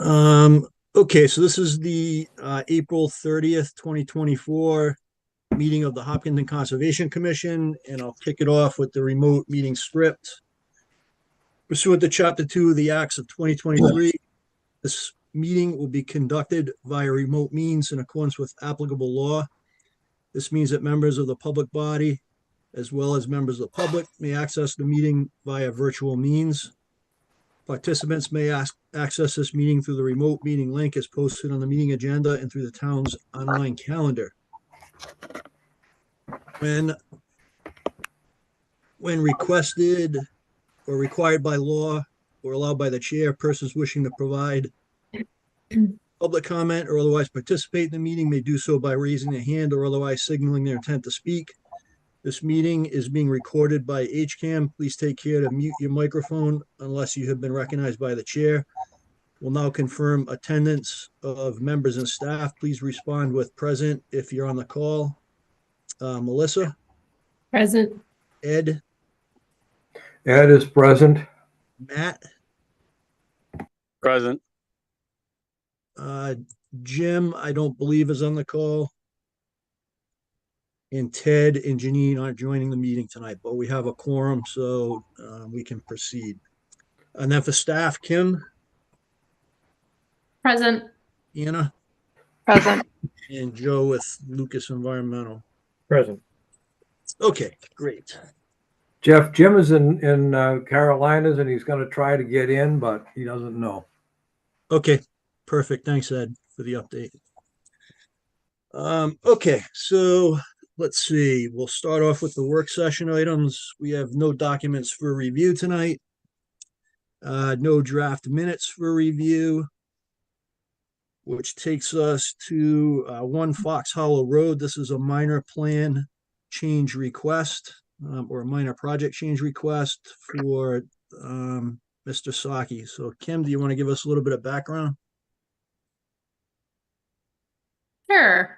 Okay, so this is the April 30th, 2024 meeting of the Hopkinton Conservation Commission, and I'll kick it off with the remote meeting script. Pursuant to Chapter 2 of the Acts of 2023, this meeting will be conducted via remote means in accordance with applicable law. This means that members of the public body, as well as members of the public, may access the meeting via virtual means. Participants may access this meeting through the remote meeting link as posted on the meeting agenda and through the town's online calendar. When requested or required by law or allowed by the chair, persons wishing to provide public comment or otherwise participate in the meeting may do so by raising their hand or otherwise signaling their intent to speak. This meeting is being recorded by HCAM. Please take care to mute your microphone unless you have been recognized by the chair. We'll now confirm attendance of members and staff. Please respond with present if you're on the call. Melissa? Present. Ed? Ed is present. Matt? Present. Jim, I don't believe is on the call. And Ted and Janine aren't joining the meeting tonight, but we have a quorum, so we can proceed. And then for staff, Kim? Present. Anna? Present. And Joe with Lucas Environmental. Present. Okay, great. Jeff, Jim is in Carolinas and he's going to try to get in, but he doesn't know. Okay, perfect. Thanks, Ed, for the update. Okay, so let's see. We'll start off with the work session items. We have no documents for review tonight. No draft minutes for review, which takes us to 1 Fox Hollow Road. This is a minor plan change request or a minor project change request for Mr. Saki. So Kim, do you want to give us a little bit of background? Sure.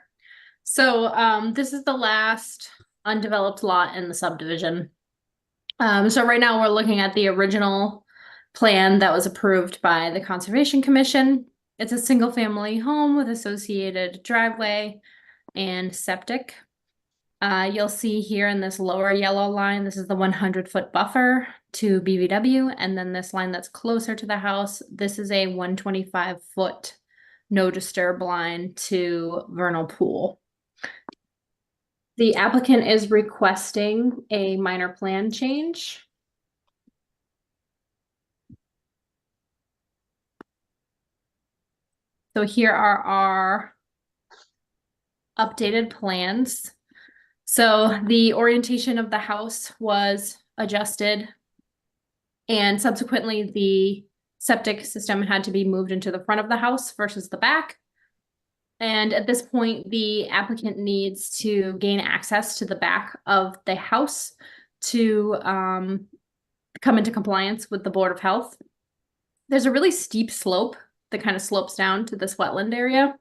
So this is the last undeveloped lot in the subdivision. So right now we're looking at the original plan that was approved by the Conservation Commission. It's a single family home with associated driveway and septic. You'll see here in this lower yellow line, this is the 100-foot buffer to BVW. And then this line that's closer to the house, this is a 125-foot no disturb line to vernal pool. The applicant is requesting a minor plan change. So here are our updated plans. So the orientation of the house was adjusted, and subsequently the septic system had to be moved into the front of the house versus the back. And at this point, the applicant needs to gain access to the back of the house to come into compliance with the Board of Health. There's a really steep slope that kind of slopes down to this wetland area.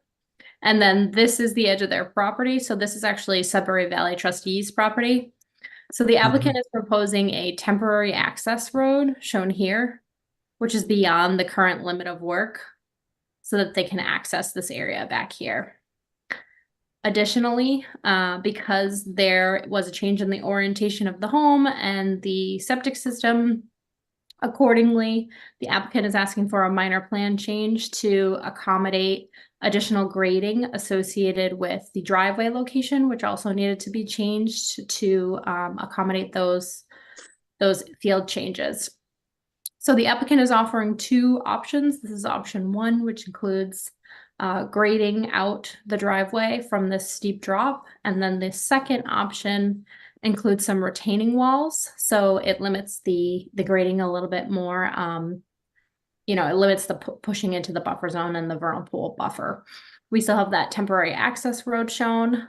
And then this is the edge of their property. So this is actually Sudbury Valley Trustees property. So the applicant is proposing a temporary access road shown here, which is beyond the current limit of work, so that they can access this area back here. Additionally, because there was a change in the orientation of the home and the septic system, accordingly, the applicant is asking for a minor plan change to accommodate additional grading associated with the driveway location, which also needed to be changed to accommodate those field changes. So the applicant is offering 2 options. This is option 1, which includes grading out the driveway from this steep drop. And then the second option includes some retaining walls. So it limits the grading a little bit more. It limits the pushing into the buffer zone and the vernal pool buffer. We still have that temporary access road shown.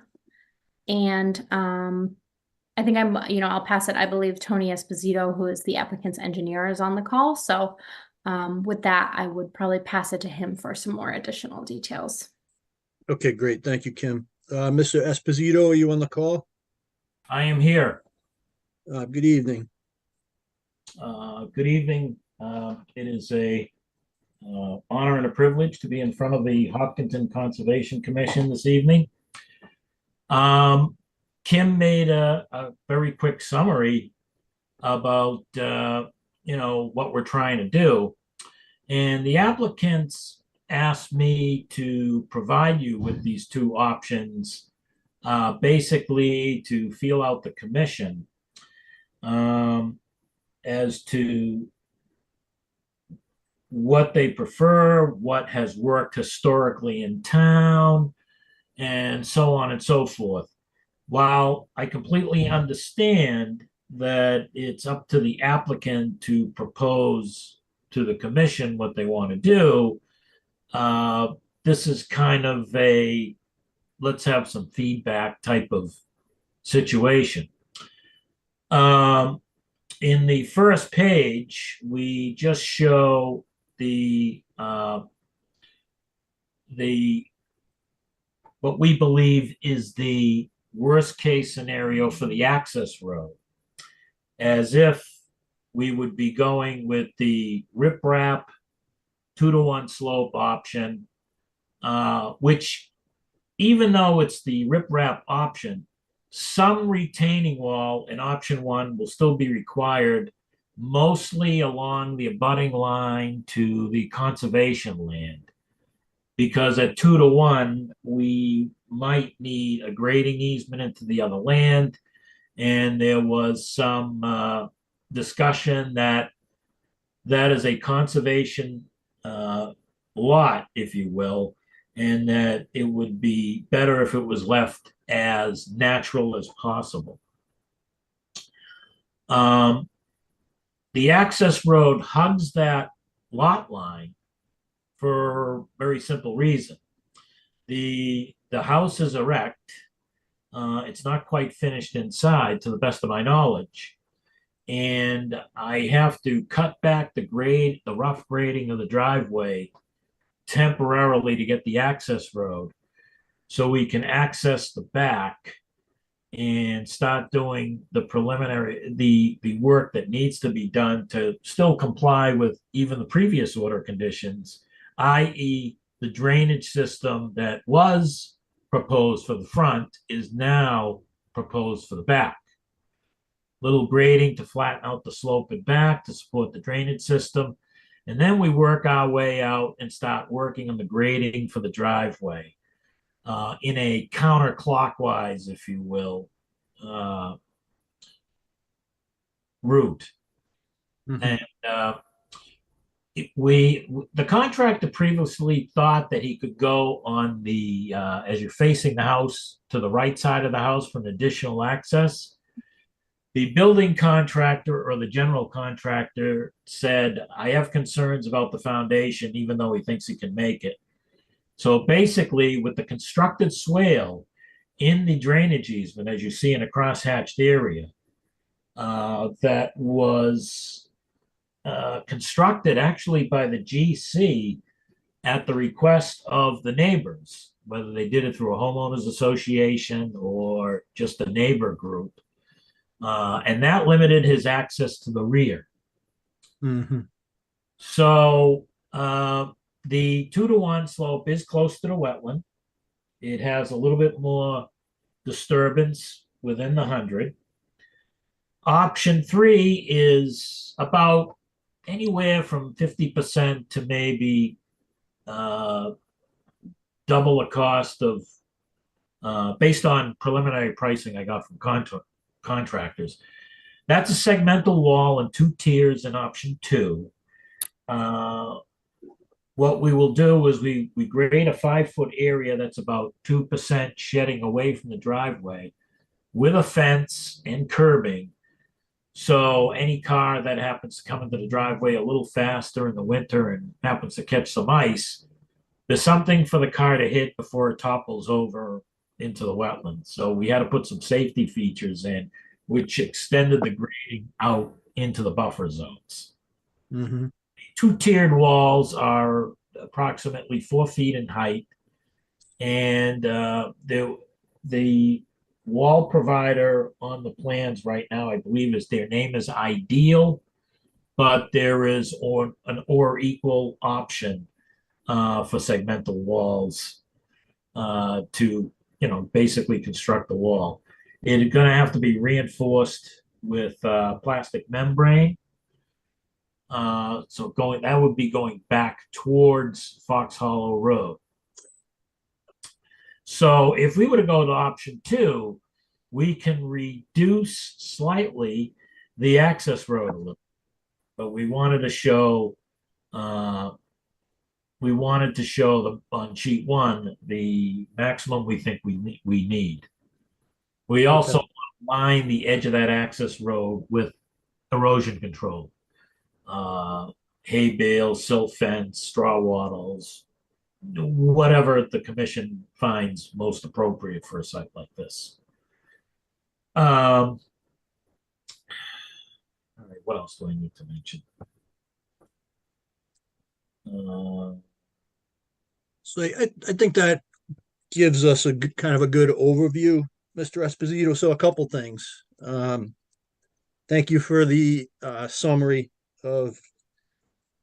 And I think I'll pass it. I believe Tony Esposito, who is the applicant's engineer, is on the call. So with that, I would probably pass it to him for some more additional details. Okay, great. Thank you, Kim. Mr. Esposito, are you on the call? I am here. Good evening. Good evening. It is a honor and a privilege to be in front of the Hopkinton Conservation Commission this evening. Kim made a very quick summary about what we're trying to do, and the applicants asked me to provide you with these two options, basically to feel out the commission as to what they prefer, what has worked historically in town, and so on and so forth. While I completely understand that it's up to the applicant to propose to the commission what they want to do, this is kind of a let's have some feedback type of situation. In the first page, we just show the what we believe is the worst case scenario for the access road, as if we would be going with the riprap 2-to-1 slope option, which, even though it's the riprap option, some retaining wall in option 1 will still be required, mostly along the abutting line to the conservation land. Because at 2-to-1, we might need a grading easement into the other land. And there was some discussion that is a conservation lot, if you will, and that it would be better if it was left as natural as possible. The access road hugs that lot line for a very simple reason. The house is erect. It's not quite finished inside, to the best of my knowledge. And I have to cut back the rough grading of the driveway temporarily to get the access road so we can access the back and start doing the preliminary, the work that needs to be done to still comply with even the previous order conditions, i.e. the drainage system that was proposed for the front is now proposed for the back. Little grading to flatten out the slope and back to support the drainage system. And then we work our way out and start working on the grading for the driveway in a counterclockwise, if you will, route. Mhm. And the contractor previously thought that he could go on the as you're facing the house to the right side of the house for an additional access. The building contractor or the general contractor said, I have concerns about the foundation, even though he thinks he can make it. So basically, with the constructed swale in the drainage easement, as you see in a crosshatched area, that was constructed actually by the GC at the request of the neighbors, whether they did it through a homeowners association or just a neighbor group. And that limited his access to the rear. Mhm. So the 2-to-1 slope is close to the wetland. It has a little bit more disturbance within the 100. Option 3 is about anywhere from 50% to maybe double the cost of, based on preliminary pricing I got from contractors. That's a segmental wall in 2 tiers in option 2. What we will do is we grade a 5-foot area that's about 2% shedding away from the driveway with a fence and curbing. So any car that happens to come into the driveway a little faster in the winter and happens to catch some ice, there's something for the car to hit before it topples over into the wetlands. So we had to put some safety features in, which extended the grading out into the buffer zones. Mhm. 2 tiered walls are approximately 4 feet in height, and the wall provider on the plans right now, I believe, is their name is Ideal. but there is an or equal option for segmental walls to, basically construct the wall. It's going to have to be reinforced with plastic membrane. So that would be going back towards Fox Hollow Road. So if we were to go to option 2, we can reduce slightly the access road a little. But we wanted to show on sheet 1 the maximum we think we need. We also line the edge of that access road with erosion control. Hay bales, silt fence, straw wattles, whatever the commission finds most appropriate for a site like this. All right, what else do I need to mention? So I think that gives us a kind of a good overview, Mr. Esposito. So a couple things. Thank you for the summary of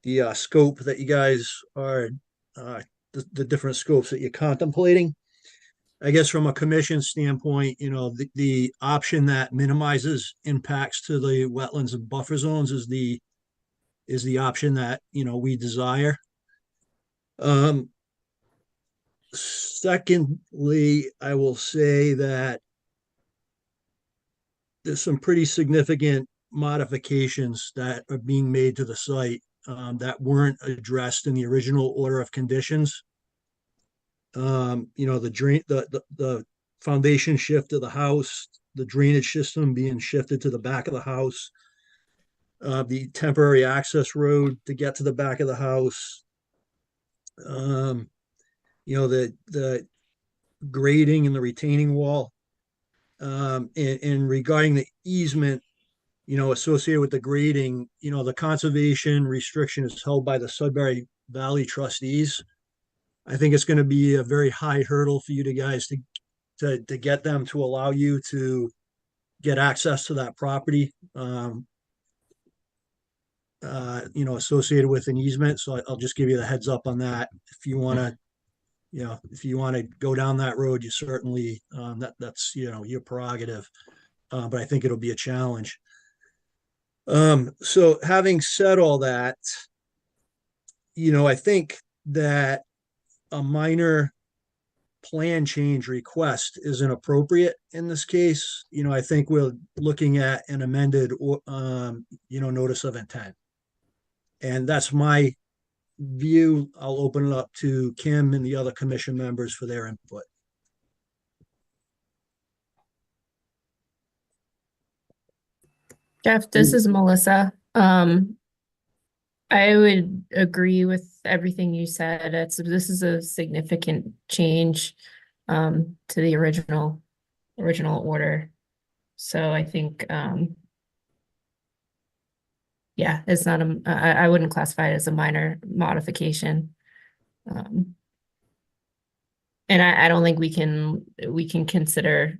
the scope that you guys are, the different scopes that you're contemplating. I guess from a commission standpoint, the option that minimizes impacts to the wetlands and buffer zones is the option that, we desire. Secondly, I will say that there's some pretty significant modifications that are being made to the site that weren't addressed in the original order of conditions. The foundation shift of the house, the drainage system being shifted to the back of the house, the temporary access road to get to the back of the house, the grading and the retaining wall, and regarding the easement, associated with the grading, the conservation restriction is held by the Sudbury Valley trustees. I think it's going to be a very high hurdle for you guys to get them to allow you to get access to that property, associated with an easement. So I'll just give you the heads up on that. If you want to go down that road, you certainly, that's, your prerogative. But I think it'll be a challenge. So having said all that, I think that a minor plan change request isn't appropriate in this case. I think we're looking at an amended, notice of intent. And that's my view. I'll open it up to Kim and the other commission members for their input. Jeff, this is Melissa. I would agree with everything you said. This is a significant change to the original order. So I think it's not I wouldn't classify it as a minor modification. And I don't think we can consider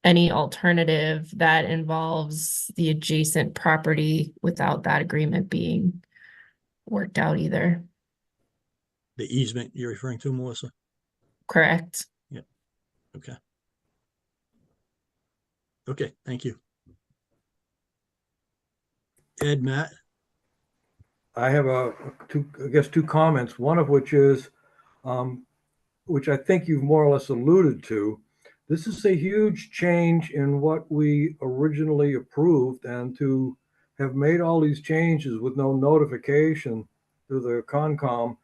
any alternative that involves the adjacent property without that agreement being worked out either. The easement you're referring to, Melissa? Correct. Yeah. Okay. Okay, thank you. Ed, Matt? I have two comments, one of which is, which I think you've more or less alluded to. This is a huge change in what we originally approved, and to have made all these changes with no notification to the Concom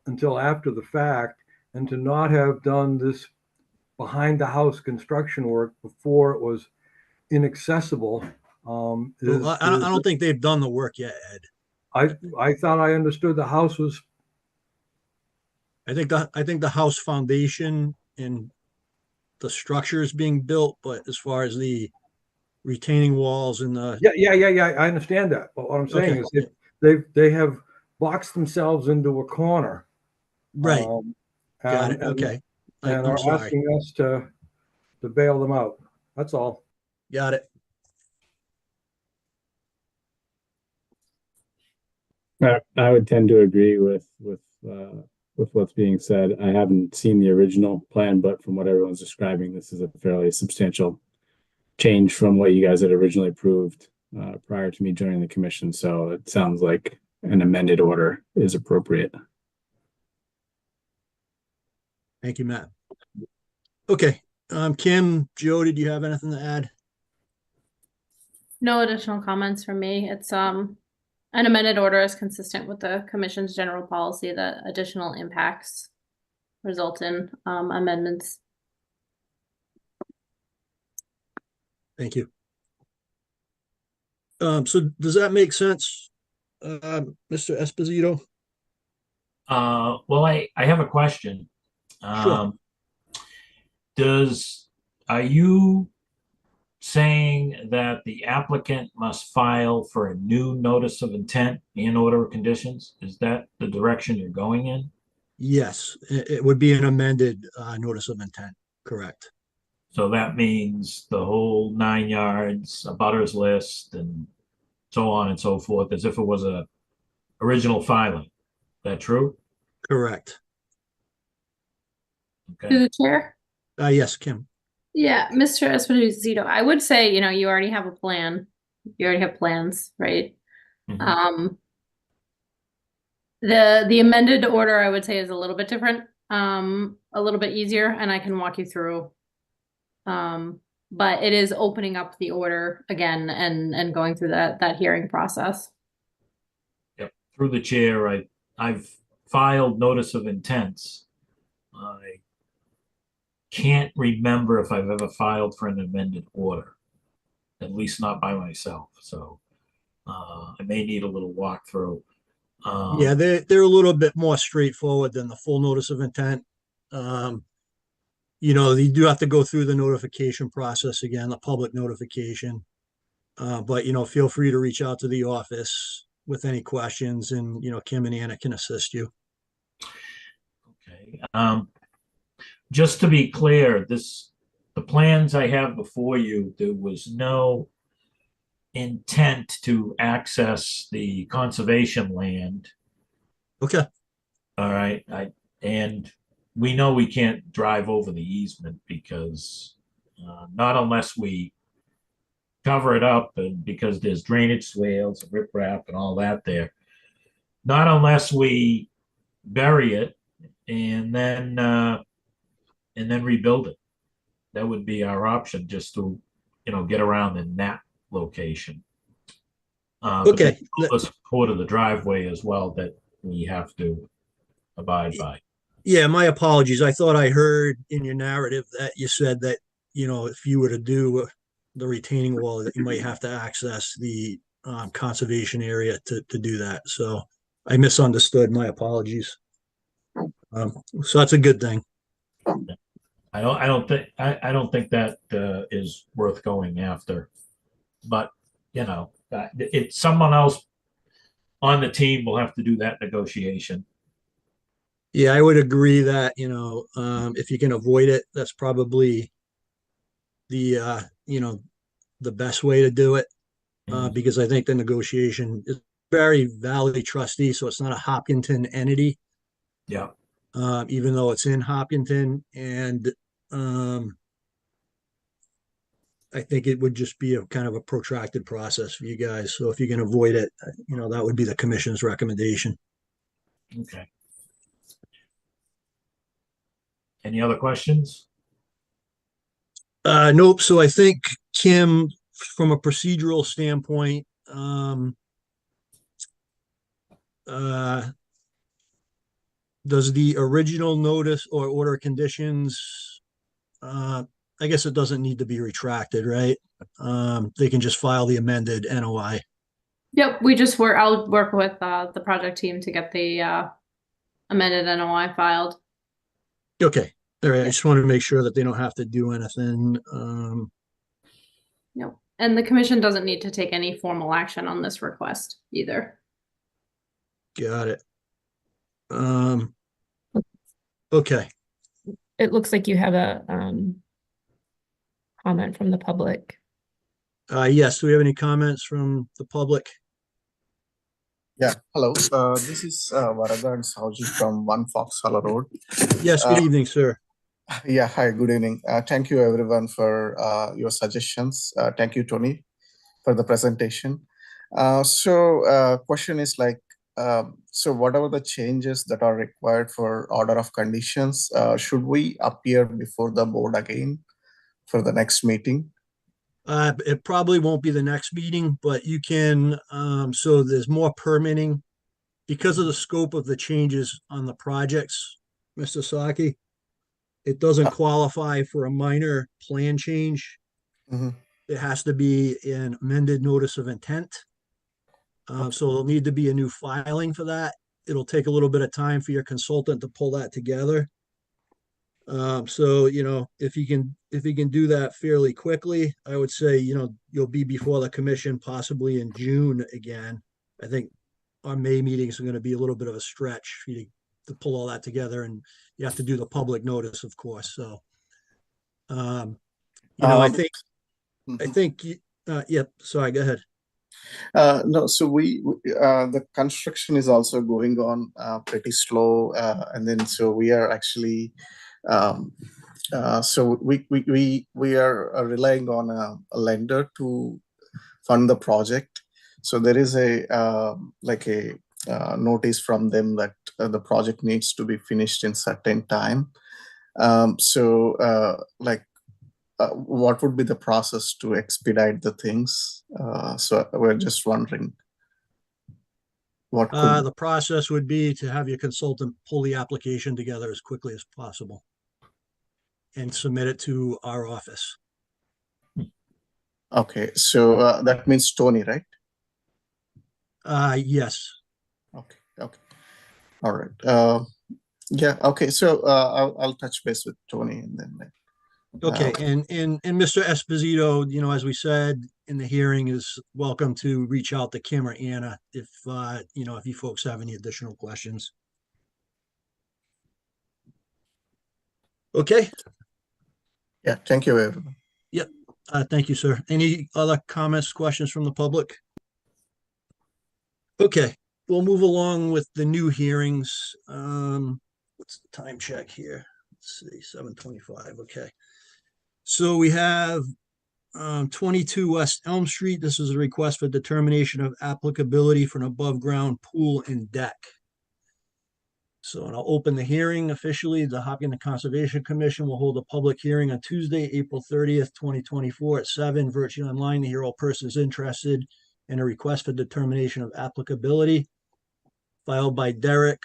until after the fact, and to not have done this behind the house construction work before it was inaccessible. I don't think they've done the work yet, Ed. I thought I understood the house was. I think the house foundation and the structure is being built, but as far as the retaining walls and the Yeah, I understand that. But what I'm saying is they have boxed themselves into a corner. Right. Got it. Okay. And I'm are sorry. asking us to bail them out. That's all. Got it. I would tend to agree with what's being said. I haven't seen the original plan, but from what everyone's describing, this is a fairly substantial change from what you guys had originally approved prior to me joining the commission. So it sounds like an amended order is appropriate. Thank you, Matt. Okay, Kim, Joe, did you have anything to add? No additional comments from me. It's an amended order is consistent with the commission's general policy that additional impacts result in amendments. Thank you. So does that make sense, Mr. Esposito? Well, I have a question. Sure. Are you saying that the applicant must file for a new notice of intent and order of conditions? Is that the direction you're going in? Yes, it would be an amended notice of intent, correct? So that means the whole 9 yards, a butters list, and so on and so forth, as if it was a original filing. Is that true? Correct. To Okay. the chair? Yes, Kim. Yeah, Mr. Esposito, I would say, you already have a plan. You already have plans, right? Mhm. The amended order, I would say, is a little bit different, a little bit easier, and I can walk you through. But it is opening up the order again and going through that hearing process. Yep. Through the chair, I've filed notice of intents. I can't remember if I've ever filed for an amended order, at least not by myself. So I may need a little walkthrough. Yeah, they're a little bit more straightforward than the full notice of intent. You do have to go through the notification process again, the public notification. But feel free to reach out to the office with any questions, and Kim and Anna can assist you. Okay. Just to be clear, the plans I have before you, there was no intent to access the conservation land. Okay. All right. And we know we can't drive over the easement because not unless we cover it up, and because there's drainage swales and riprap and all that there. Not unless we bury it and then rebuild it. That would be our option, just to get around in that location. Okay. The support of the driveway as well that we have to abide by. Yeah, my apologies. I thought I heard in your narrative that you said that, if you were to do the retaining wall, that you might have to access the conservation area to do that. So I misunderstood. My apologies. So that's a good thing. I don't think that is worth going after, but it's someone else on the team will have to do that negotiation. Yeah, I would agree that, if you can avoid it, that's probably the best way to do it. Because I think the negotiation is very Valley trustee, so it's not a Hopkinton entity. Yeah. Even though it's in Hopkinton, and I think it would just be a kind of a protracted process for you guys. So if you can avoid it, that would be the commission's recommendation. Okay. Any other questions? Nope. So I think, Kim, from a procedural standpoint, does the original notice or order of conditions, I guess it doesn't need to be retracted, right? They can just file the amended NOI. Yep, I'll work with the project team to get the amended NOI filed. Okay. All right. I just wanted to make sure that they don't have to do anything. Nope. And the commission doesn't need to take any formal action on this request either. Got it. Okay. It looks like you have a comment from the public. Yes. Do we have any comments from the public? Yeah, hello. This is Varada and Sauji from One Fox Hollow Road. Yes, good evening, sir. Yeah, hi, good evening. Thank you everyone for your suggestions. Thank you, Tony, for the presentation. Question is like, so whatever the changes that are required for order of conditions, should we appear before the board again for the next meeting? It probably won't be the next meeting, but you can, so there's more permitting. Because of the scope of the changes on the projects, Mr. Saki, it doesn't qualify for a minor plan change. Mhm. It has to be an amended notice of intent. So there'll need to be a new filing for that. It'll take a little bit of time for your consultant to pull that together. So, if you can do that fairly quickly, I would say, you'll be before the commission possibly in June again. I think our May meetings are going to be a little bit of a stretch for you to pull all that together, and you have to do the public notice, of course. So, I Um, think, mhm. yep. Sorry, go ahead. No, so the construction is also going on pretty slow, and then so we are actually, um, so we are relying on a lender to fund the project. So there is a like a notice from them that the project needs to be finished in certain time. What would be the process to expedite the things? So we're just wondering what could. The process would be to have your consultant pull the application together as quickly as possible and submit it to our office. Okay, so that means Tony, right? Yes. Okay, all right. Yeah, okay. So I'll touch base with Tony and then. Okay, and Mr. Esposito, as we said in the hearing, is welcome to reach out to Kim or Anna if if you folks have any additional questions. Okay. Yeah, thank you, everyone. Yep. Thank you, sir. Any other comments, questions from the public? Okay, we'll move along with the new hearings. What's the time check here? Let's see, 7:25. Okay. So we have 22 West Elm Street. This is a request for determination of applicability for an above-ground pool and deck. So, and I'll open the hearing officially. The Hopkinton Conservation Commission will hold a public hearing on Tuesday, April 30th, 2024 at 7, virtually online to hear all persons interested in a request for determination of applicability filed by Derek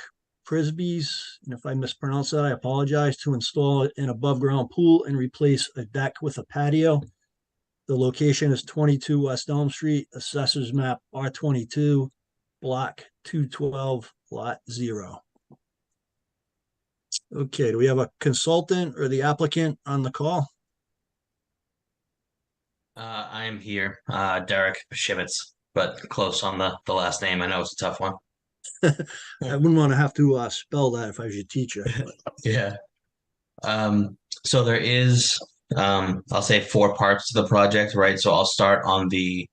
Prisbys. And if I mispronounce that, I apologize, to install an above-ground pool and replace a deck with a patio. The location is 22 West Elm Street, Assessors Map R22, Block 212, Lot 0. Okay, do we have a consultant or the applicant on the call? I am here, Derek Pashivitz, but close on the last name. I know it's a tough one. I wouldn't want to have to spell that if I was your teacher. Yeah. So there is, I'll say 4 parts to the project, right? So I'll start on the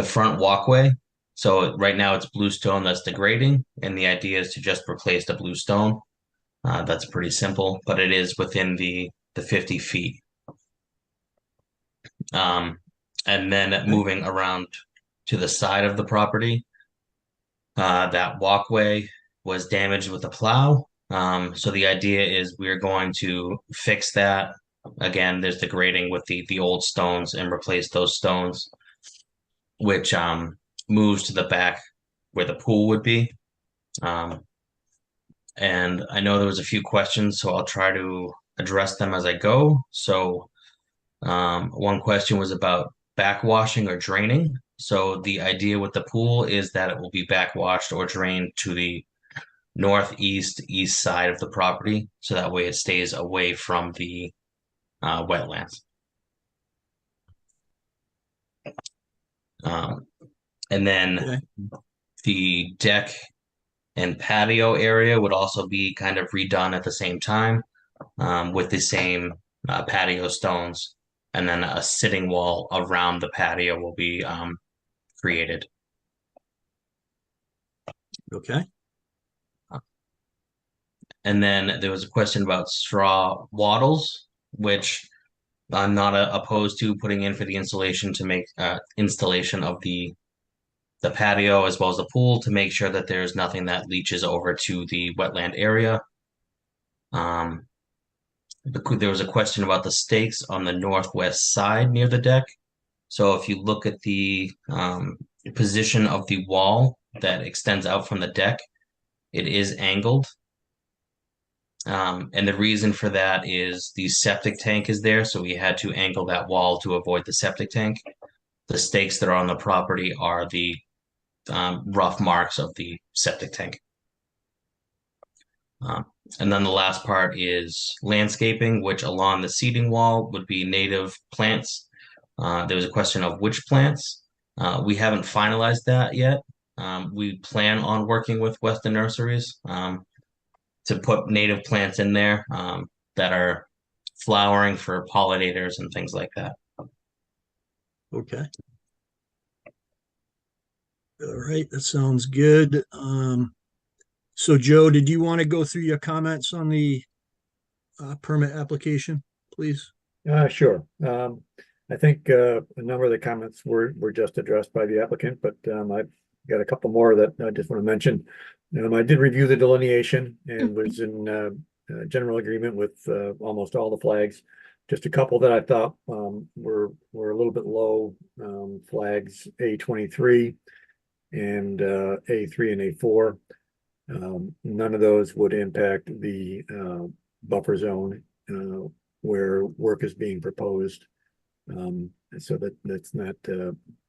front walkway. So right now it's bluestone that's degrading, and the idea is to just replace the bluestone. That's pretty simple, but it is within the 50 feet. And then moving around to the side of the property, that walkway was damaged with a plow. So the idea is we're going to fix that. Again, there's the grading with the old stones and replace those stones, which moves to the back where the pool would be. And I know there was a few questions, so I'll try to address them as I go. So one question was about backwashing or draining. So the idea with the pool is that it will be backwashed or drained to the northeast east side of the property, so that way it stays away from the wetlands. And then Okay. the deck and patio area would also be kind of redone at the same time, with the same patio stones, and then a sitting wall around the patio will be created. Okay, And then there was a question about straw wattles, which I'm not opposed to putting in for the installation to make installation of the patio as well as the pool to make sure that there's nothing that leaches over to the wetland area. Um, there was a question about the stakes on the northwest side near the deck. So if you look at the position of the wall that extends out from the deck, it is angled. And the reason for that is the septic tank is there, so we had to angle that wall to avoid the septic tank. The stakes that are on the property are the rough marks of the septic tank. And then the last part is landscaping, which along the seating wall would be native plants. There was a question of which plants. We haven't finalized that yet. We plan on working with Weston Nurseries to put native plants in there that are flowering for pollinators and things like that. okay. All right, that sounds good. So Joe, did you want to go through your comments on the permit application, please? Sure. I think a number of the comments were just addressed by the applicant, but I've got a couple more that I just want to mention. I did review the delineation and was in general agreement with almost all the flags. Just a couple that I thought were a little bit low, flags A23 and A3 and A4. None of those would impact the buffer zone where work is being proposed. So that's not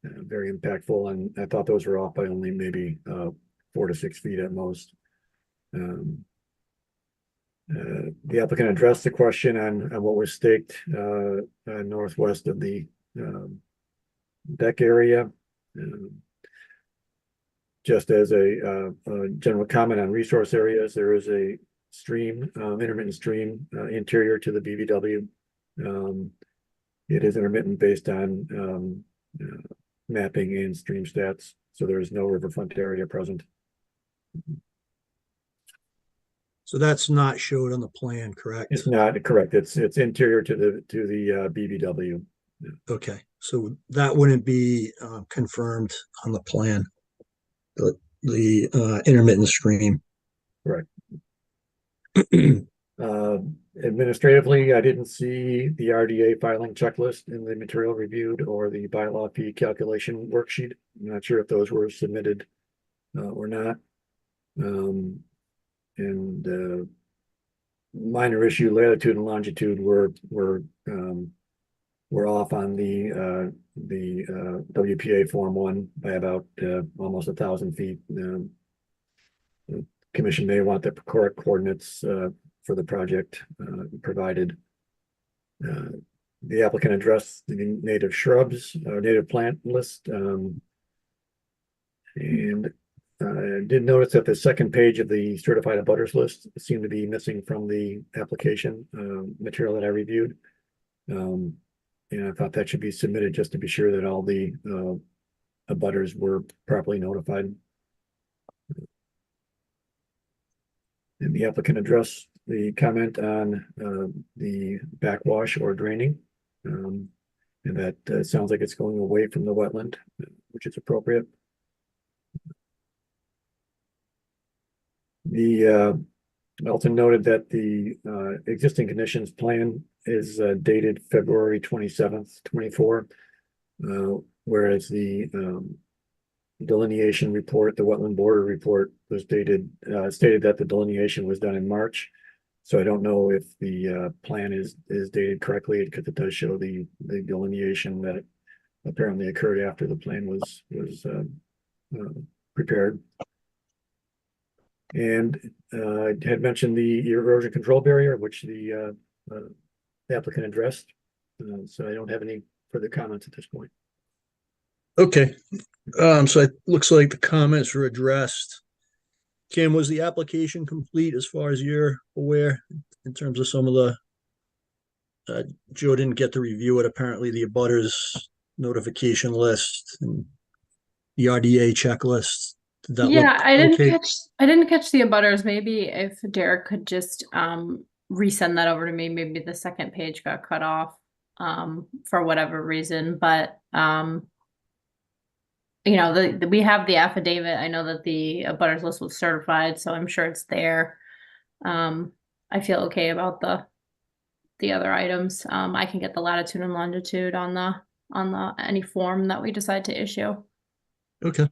very impactful, and I thought those were off by only maybe 4 to 6 feet at most. The applicant addressed the question on what was staked northwest of the deck area. Just as a general comment on resource areas, there is a stream, intermittent stream interior to the BVW. It is intermittent based on mapping and stream stats, so there is no riverfront area present. So that's not showed on the plan, correct? It's not correct. It's interior to the BVW. Okay, so that wouldn't be confirmed on the plan. The intermittent stream. Correct. Administratively, I didn't see the RDA filing checklist in the material reviewed or the bylaw fee calculation worksheet. I'm not sure if those were submitted or not. And minor issue latitude and longitude were off on the WPA Form 1 by about almost 1,000 feet. The commission may want the correct coordinates for the project provided. The applicant addressed the native shrubs, native plant list, and I did notice that the second page of the certified abutters list seemed to be missing from the application material that I reviewed. And I thought that should be submitted just to be sure that all the abutters were properly notified. And the applicant addressed the comment on the backwash or draining. And that sounds like it's going away from the wetland, which is appropriate. The Elton noted that the existing conditions plan is dated February 27th, 24, whereas the delineation report, the wetland border report, was dated stated that the delineation was done in March. So I don't know if the plan is dated correctly, because it does show the delineation that apparently occurred after the plan was prepared. And I had mentioned the erosion control barrier, which the applicant addressed. So I don't have any further comments at this point. Okay, so it looks like the comments were addressed. Kim, was the application complete as far as you're aware in terms of some of the, Joe didn't get to review it, apparently the abutters notification list and the RDA checklist. Did that look Yeah, I didn't okay? catch the abutters. Maybe if Derek could just resend that over to me, maybe the second page got cut off for whatever reason, but you know, we have the affidavit. I know that the abutters list was certified, so I'm sure it's there. I feel okay about the other items. I can get the latitude and longitude on the any form that we decide to issue. Okay.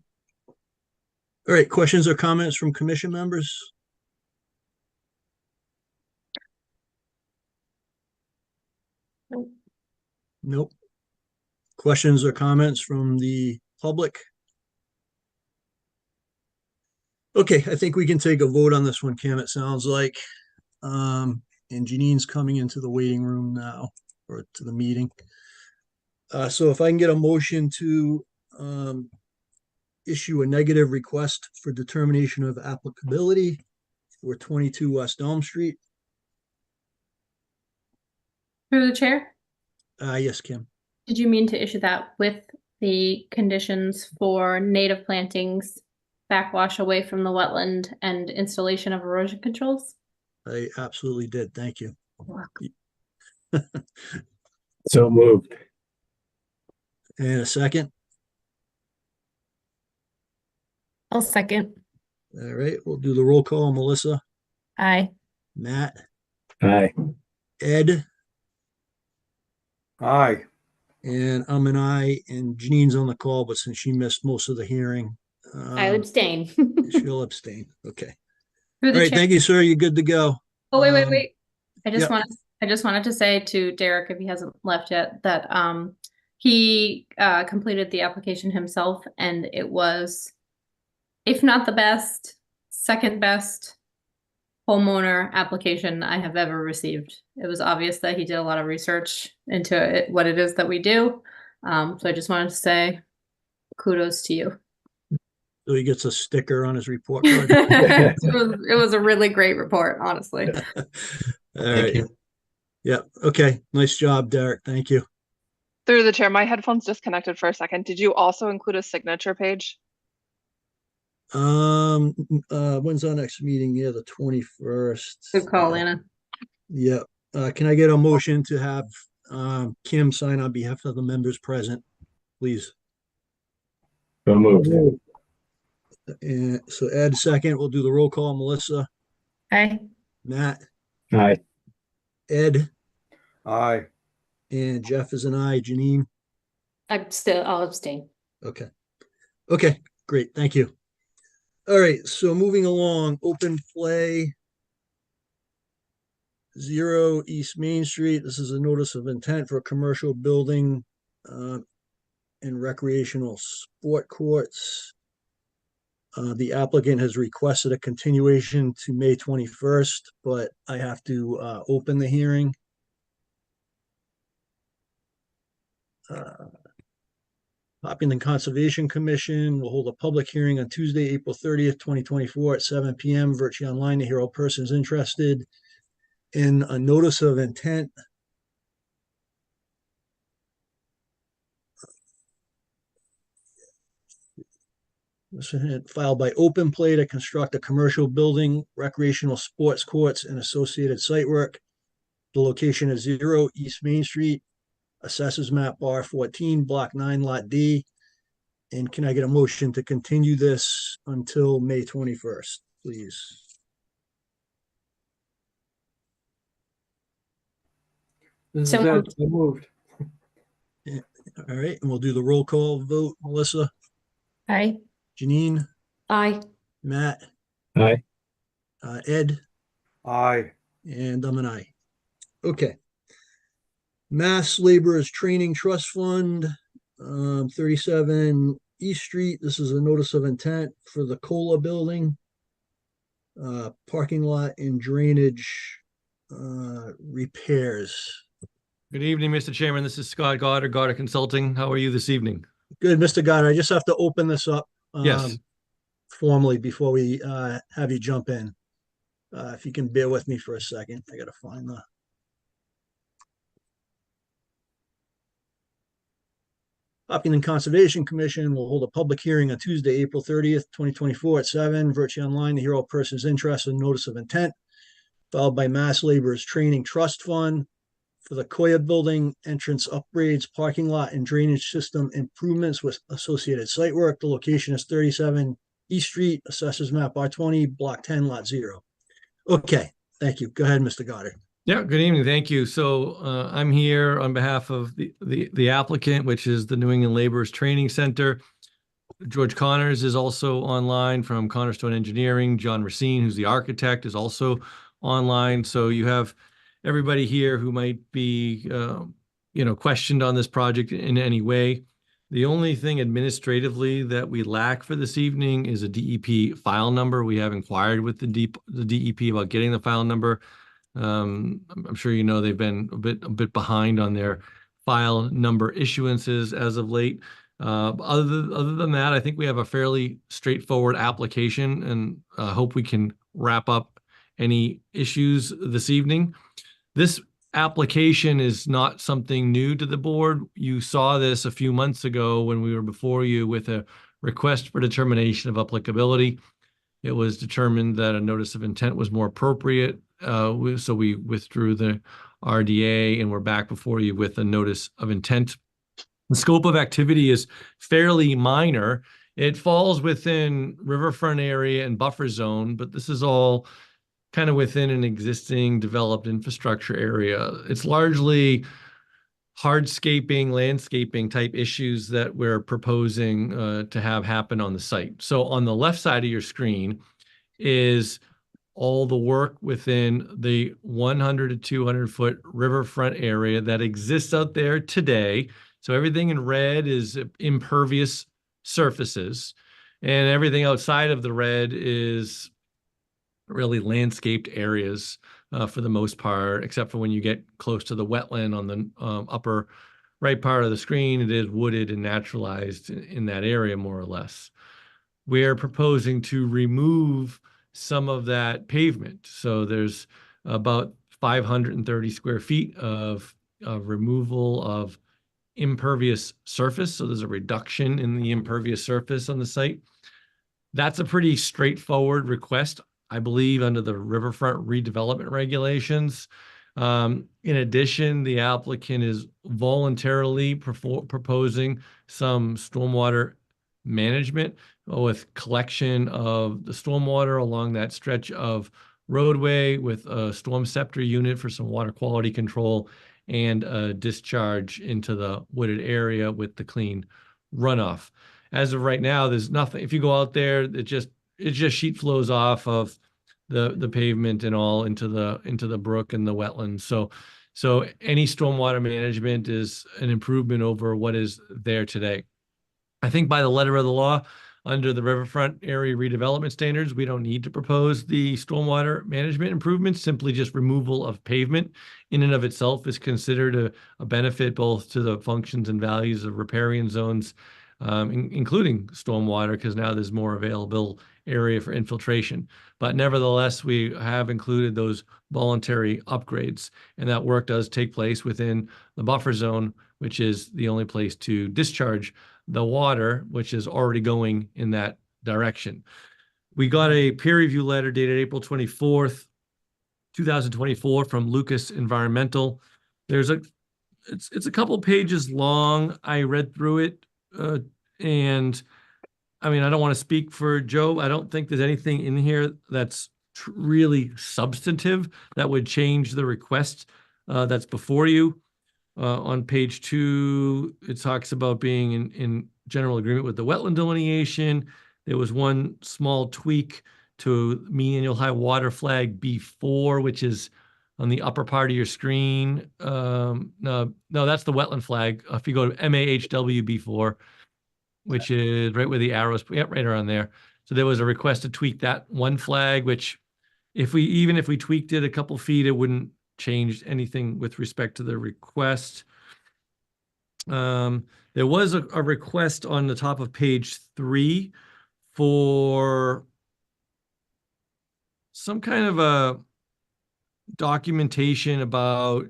All right, questions or comments from commission members? Nope. Questions or comments from the public? Okay, I think we can take a vote on this one, Kim, it sounds like. And Janine's coming into the waiting room now, or to the meeting. So if I can get a motion to issue a negative request for determination of applicability for 22 West Elm Street. Through the chair, Yes, Kim. did you mean to issue that with the conditions for native plantings, backwash away from the wetland, and installation of erosion controls? I absolutely did. Thank you. So moved. And a second. I'll second. All right, we'll do the roll call. Melissa, Aye. Matt, Aye. Ed, Aye. and I'm an aye, and Janine's on the call, but since she missed most of the hearing, I abstain. she'll abstain. Okay. Through All the right, chair. thank you, sir. You're good to go. Oh, wait. Um, I just wanted to say to Derek, if he hasn't left yet, that he completed the application himself, and it was, if not the best, second best homeowner application I have ever received. It was obvious that he did a lot of research into it, what it is that we do. So I just wanted to say kudos to you. So he gets a sticker on his report card. It was a really great report, honestly. All Thank right. you. Yeah. Okay. Nice job, Derek. Thank you. Through the chair, my headphones disconnected for a second. Did you also include a signature page? When's our next meeting? Yeah, the 21st. Good call, Anna. Yeah. Can I get a motion to have Kim sign on behalf of the members present, please? So moved. And so Ed, second, we'll do the roll call. Melissa, Aye. Matt, Aye. Ed, Aye. and Jeff is an aye. Janine. I'll abstain. Okay. Okay, great. Thank you. All right, so moving along, open play. 0 East Main Street. This is a notice of intent for a commercial building and recreational sport courts. The applicant has requested a continuation to May 21st, but I have to open the hearing. Hopkinton Conservation Commission will hold a public hearing on Tuesday, April 30th, 2024 at 7 p.m. virtually online to hear all persons interested in a notice of intent. Filed by Open Play to construct a commercial building, recreational sports courts, and associated site work. The location is 0 East Main Street, Assessors Map R14, Block 9, Lot D. And can I get a motion to continue this until May 21st, please? This So is Ed. moved. So moved. All right, and we'll do the roll call vote. Melissa, Aye. Janine, Aye. Matt, Aye. Ed, Aye. and I'm an aye. Okay. Mass Laborers Training Trust Fund, 37 East Street. This is a notice of intent for the Cola Building. Parking lot and drainage repairs. Good evening, Mr. Chairman. This is Scott Goddard, Goddard Consulting. How are you this evening? Good, Mr. Goddard. I just have to open this up Yes. formally before we have you jump in. If you can bear with me for a second, I gotta find the. Hopkinton Conservation Commission will hold a public hearing on Tuesday, April 30th, 2024 at 7, virtually online to hear all persons interested in notice of intent, followed by Mass Laborers Training Trust Fund for the Koya Building entrance upgrades, parking lot and drainage system improvements with associated site work. The location is 37 East Street, Assessors Map R20, Block 10, Lot 0. Okay, thank you. Go ahead, Mr. Goddard. Yeah, good evening. Thank you. So I'm here on behalf of the applicant, which is the New England Laborers Training Center. George Connors is also online from Cornerstone Engineering. John Racine, who's the architect, is also online. So you have everybody here who might be, questioned on this project in any way. The only thing administratively that we lack for this evening is a DEP file number. We have inquired with the DEP about getting the file number. I'm sure you know they've been a bit behind on their file number issuances as of late. Other than that, I think we have a fairly straightforward application, and hope we can wrap up any issues this evening. This application is not something new to the board. You saw this a few months ago when we were before you with a request for determination of applicability. It was determined that a notice of intent was more appropriate. So we withdrew the RDA and we're back before you with a notice of intent. The scope of activity is fairly minor. It falls within riverfront area and buffer zone, but this is all kind of within an existing developed infrastructure area. It's largely hardscaping, landscaping type issues that we're proposing to have happen on the site. So on the left side of your screen is all the work within the 100 to 200 foot riverfront area that exists out there today. So everything in red is impervious surfaces, and everything outside of the red is really landscaped areas for the most part, except for when you get close to the wetland on the upper right part of the screen. It is wooded and naturalized in that area, more or less. We're proposing to remove some of that pavement. So there's about 530 square feet of removal of impervious surface. So there's a reduction in the impervious surface on the site. That's a pretty straightforward request, I believe, under the riverfront redevelopment regulations. In addition, the applicant is voluntarily proposing some stormwater management with collection of the stormwater along that stretch of roadway with a storm scepter unit for some water quality control and a discharge into the wooded area with the clean runoff. As of right now, there's nothing. If you go out there, it just sheet flows off of the pavement and all into the brook and the wetlands. So any stormwater management is an improvement over what is there today. I think by the letter of the law, under the riverfront area redevelopment standards, we don't need to propose the stormwater management improvements. Simply just removal of pavement in and of itself is considered a benefit both to the functions and values of riparian zones, including stormwater, because now there's more available area for infiltration. But nevertheless, we have included those voluntary upgrades, and that work does take place within the buffer zone, which is the only place to discharge the water, which is already going in that direction. We got a peer review letter dated April 24th, 2024 from Lucas Environmental. It's a couple pages long. I read through it, and I mean, I don't want to speak for Joe. I don't think there's anything in here that's really substantive that would change the request that's before you. On page 2, it talks about being in general agreement with the wetland delineation. There was one small tweak to mean annual high water flag B4, which is on the upper part of your screen. No, that's the wetland flag. If you go to MAHW B4, which is right where the arrows, right around there. So there was a request to tweak that one flag, which even if we tweaked it a couple feet, it wouldn't change anything with respect to the request. There was a request on the top of page 3 for some kind of a documentation about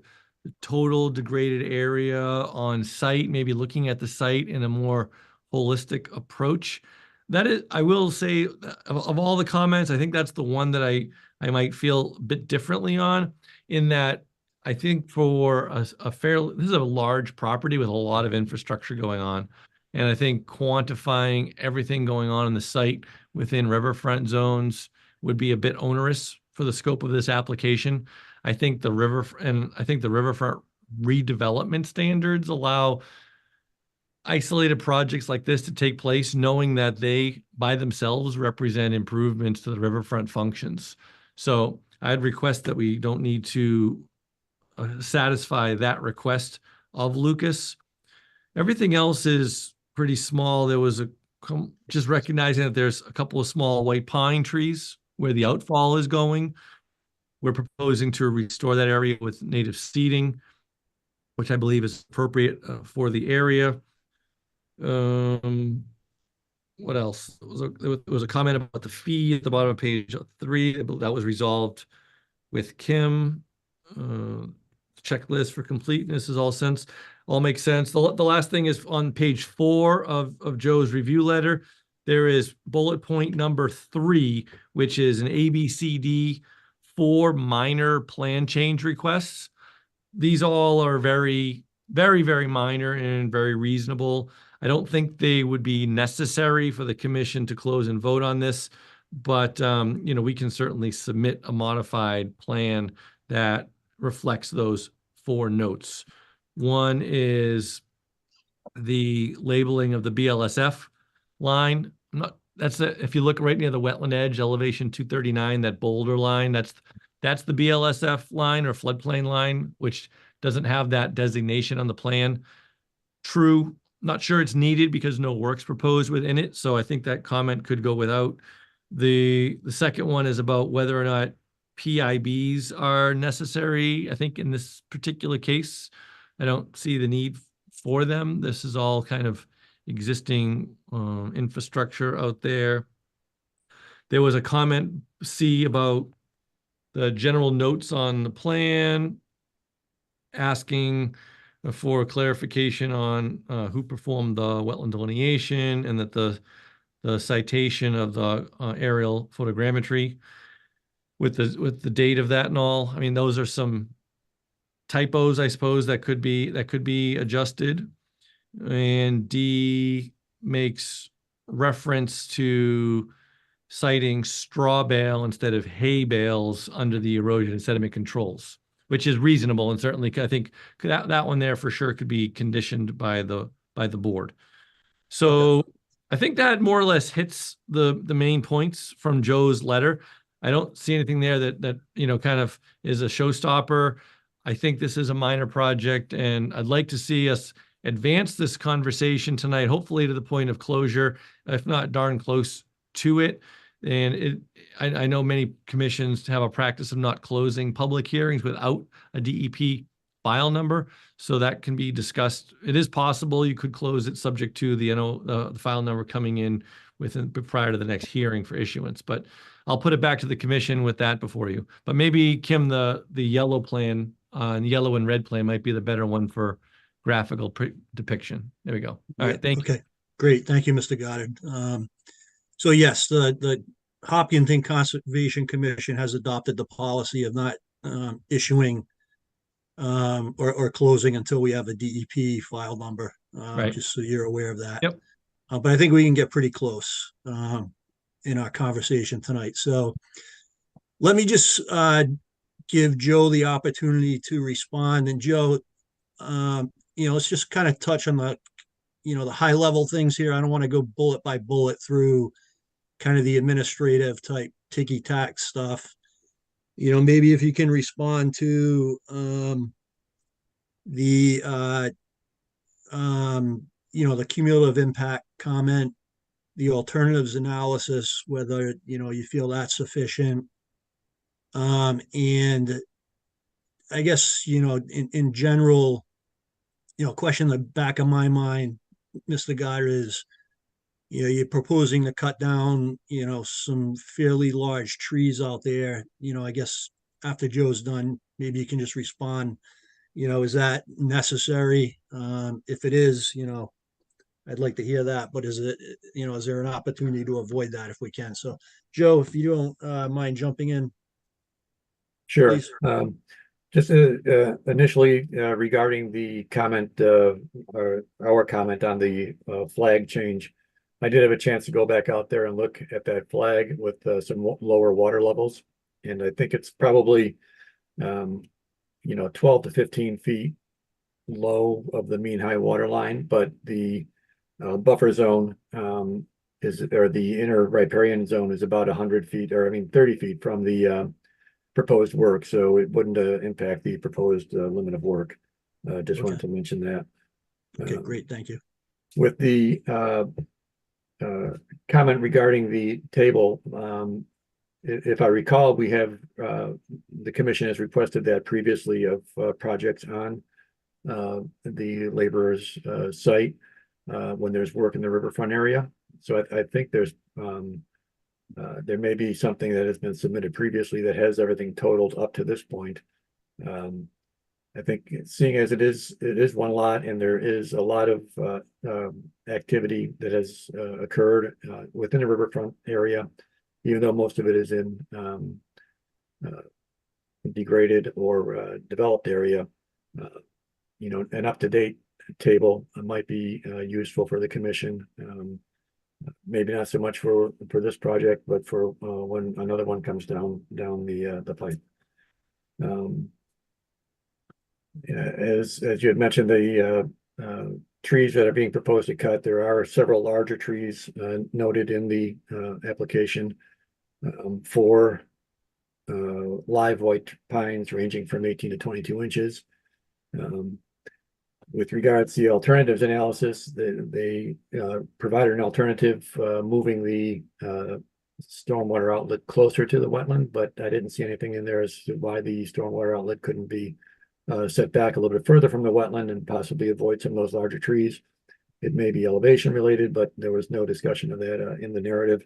the total degraded area on site, maybe looking at the site in a more holistic approach. That is, I will say, of all the comments, I think that's the one that I might feel a bit differently on, in that I think for this is a large property with a lot of infrastructure going on. And I think quantifying everything going on in the site within riverfront zones would be a bit onerous for the scope of this application. I think the riverfront redevelopment standards allow isolated projects like this to take place, knowing that they by themselves represent improvements to the riverfront functions. So I'd request that we don't need to satisfy that request of Lucas. Everything else is pretty small. There was just recognizing that there's a couple of small white pine trees where the outfall is going. We're proposing to restore that area with native seeding, which I believe is appropriate for the area. What else? There was a comment about the fee at the bottom of page 3. That was resolved with Kim. Checklist for completeness is all makes sense. The last thing is on page 4 of Joe's review letter. There is bullet point number 3, which is an ABCD 4 minor plan change requests. These all are very, very, very minor and very reasonable. I don't think they would be necessary for the commission to close and vote on this, but we can certainly submit a modified plan that reflects those 4 notes. One is the labeling of the BLSF line. If you look right near the wetland edge, elevation 239, that boulder line, that's the BLSF line or floodplain line, which doesn't have that designation on the plan. True, not sure it's needed because no work's proposed within it, so I think that comment could go without. The second one is about whether or not PIBs are necessary. I think in this particular case, I don't see the need for them. This is all kind of existing infrastructure out there. There was a comment C about the general notes on the plan, asking for clarification on who performed the wetland delineation, and that the citation of the aerial photogrammetry with the date of that and all. I mean, those are some typos, I suppose, that could be adjusted. And D makes reference to citing straw bale instead of hay bales under the erosion and sediment controls, which is reasonable, and certainly I think that one there for sure could be conditioned by the board. So I think that more or less hits the main points from Joe's letter. I don't see anything there that kind of is a showstopper. I think this is a minor project, and I'd like to see us advance this conversation tonight, hopefully to the point of closure, if not darn close to it. And I know many commissions have a practice of not closing public hearings without a DEP file number, so that can be discussed. It is possible you could close it subject to the file number coming in prior to the next hearing for issuance. But I'll put it back to the commission with that before you. But maybe Kim, the yellow plan, yellow and red plan might be the better one for graphical depiction. There we go. All right, thank you. Okay, great. Thank you, Mr. Goddard. So yes, the Hopkinton Conservation Commission has adopted the policy of not issuing or closing until we have a DEP file number, Right. just so you're aware of that. Yep. But I think we can get pretty close in our conversation tonight. So let me just give Joe the opportunity to respond. And Joe, let's just kind of touch on the high level things here. I don't want to go bullet by bullet through kind of the administrative type ticky-tack stuff. Maybe if you can respond to the cumulative impact comment, the alternatives analysis, whether you feel that's sufficient. And I guess in general, question in the back of my mind, Mr. Goddard, is you're proposing to cut down some fairly large trees out there. I guess after Joe's done, maybe you can just respond is that necessary? If it is, I'd like to hear that, but is it, is there an opportunity to avoid that if we can? So Joe, if you don't mind jumping in. Sure. Please. Just initially regarding the comment, or our comment on the flag change, I did have a chance to go back out there and look at that flag with some lower water levels. And I think it's probably, 12 to 15 feet low of the mean high water line, but the buffer zone or the inner riparian zone is about 100 feet, 30 feet from the proposed work, so it wouldn't impact the proposed limit of work. Just wanted to mention that. Okay, great, thank you. With the comment regarding the table, if I recall, we have the commission has requested that previously of projects on the laborer's site when there's work in the riverfront area. So I think there's there may be something that has been submitted previously that has everything totaled up to this point. I think seeing as it is one lot and there is a lot of activity that has occurred within the riverfront area, even though most of it is in degraded or developed area, an up-to-date table might be useful for the commission. Maybe not so much for this project, but for when another one comes down the pipe. As you had mentioned, the trees that are being proposed to cut, there are several larger trees noted in the application. 4 live white pines ranging from 18 to 22 inches. With regards to the alternatives analysis, they provided an alternative moving the stormwater outlet closer to the wetland, but I didn't see anything in there as to why the stormwater outlet couldn't be set back a little bit further from the wetland and possibly avoid some of those larger trees. It may be elevation related, but there was no discussion of that in the narrative.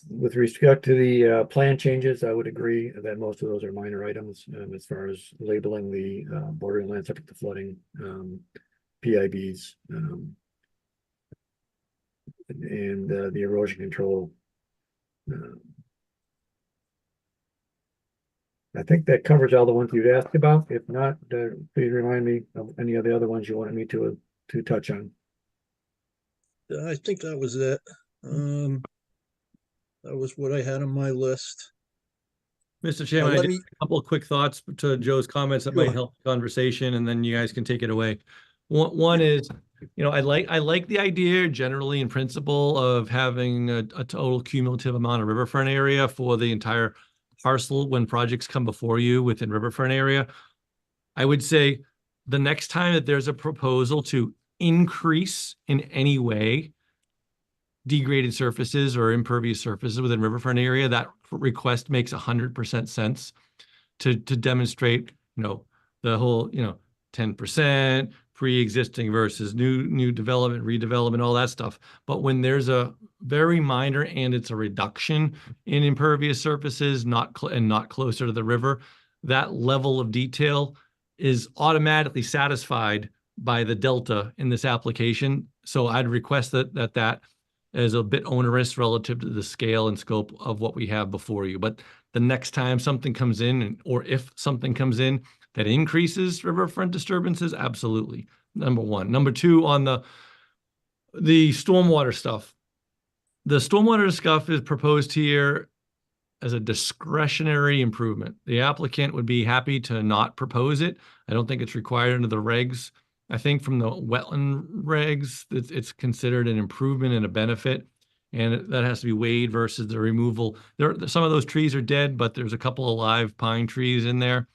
With respect to the plan changes, I would agree that most of those are minor items as far as labeling the bordering land subject to flooding, PIBs, and the erosion control. I think that covers all the ones you'd asked about. If not, please remind me of any of the other ones you wanted me to touch on. I think that was it. That was what I had on my list. Mr. Chairman, I let just me- have a couple of quick thoughts to Joe's comments that might Sure. help the conversation, and then you guys can take it away. One is, I like the idea generally in principle of having a total cumulative amount of riverfront area for the entire parcel when projects come before you within riverfront area. I would say the next time that there's a proposal to increase in any way degraded surfaces or impervious surfaces within riverfront area, that request makes 100% sense to demonstrate, the whole, 10% pre-existing versus new development, redevelopment, all that stuff. But when there's a very minor and it's a reduction in impervious surfaces, not closer to the river, that level of detail is automatically satisfied by the delta in this application. So I'd request that is a bit onerous relative to the scale and scope of what we have before you. But the next time something comes in, or if something comes in that increases riverfront disturbances, absolutely. Number one. Number two, on the stormwater stuff. The stormwater stuff is proposed here as a discretionary improvement. The applicant would be happy to not propose it. I don't think it's required under the regs. I think from the wetland regs, it's considered an improvement and a benefit, and that has to be weighed versus the removal. Some of those trees are dead, but there's a couple of live pine trees in there.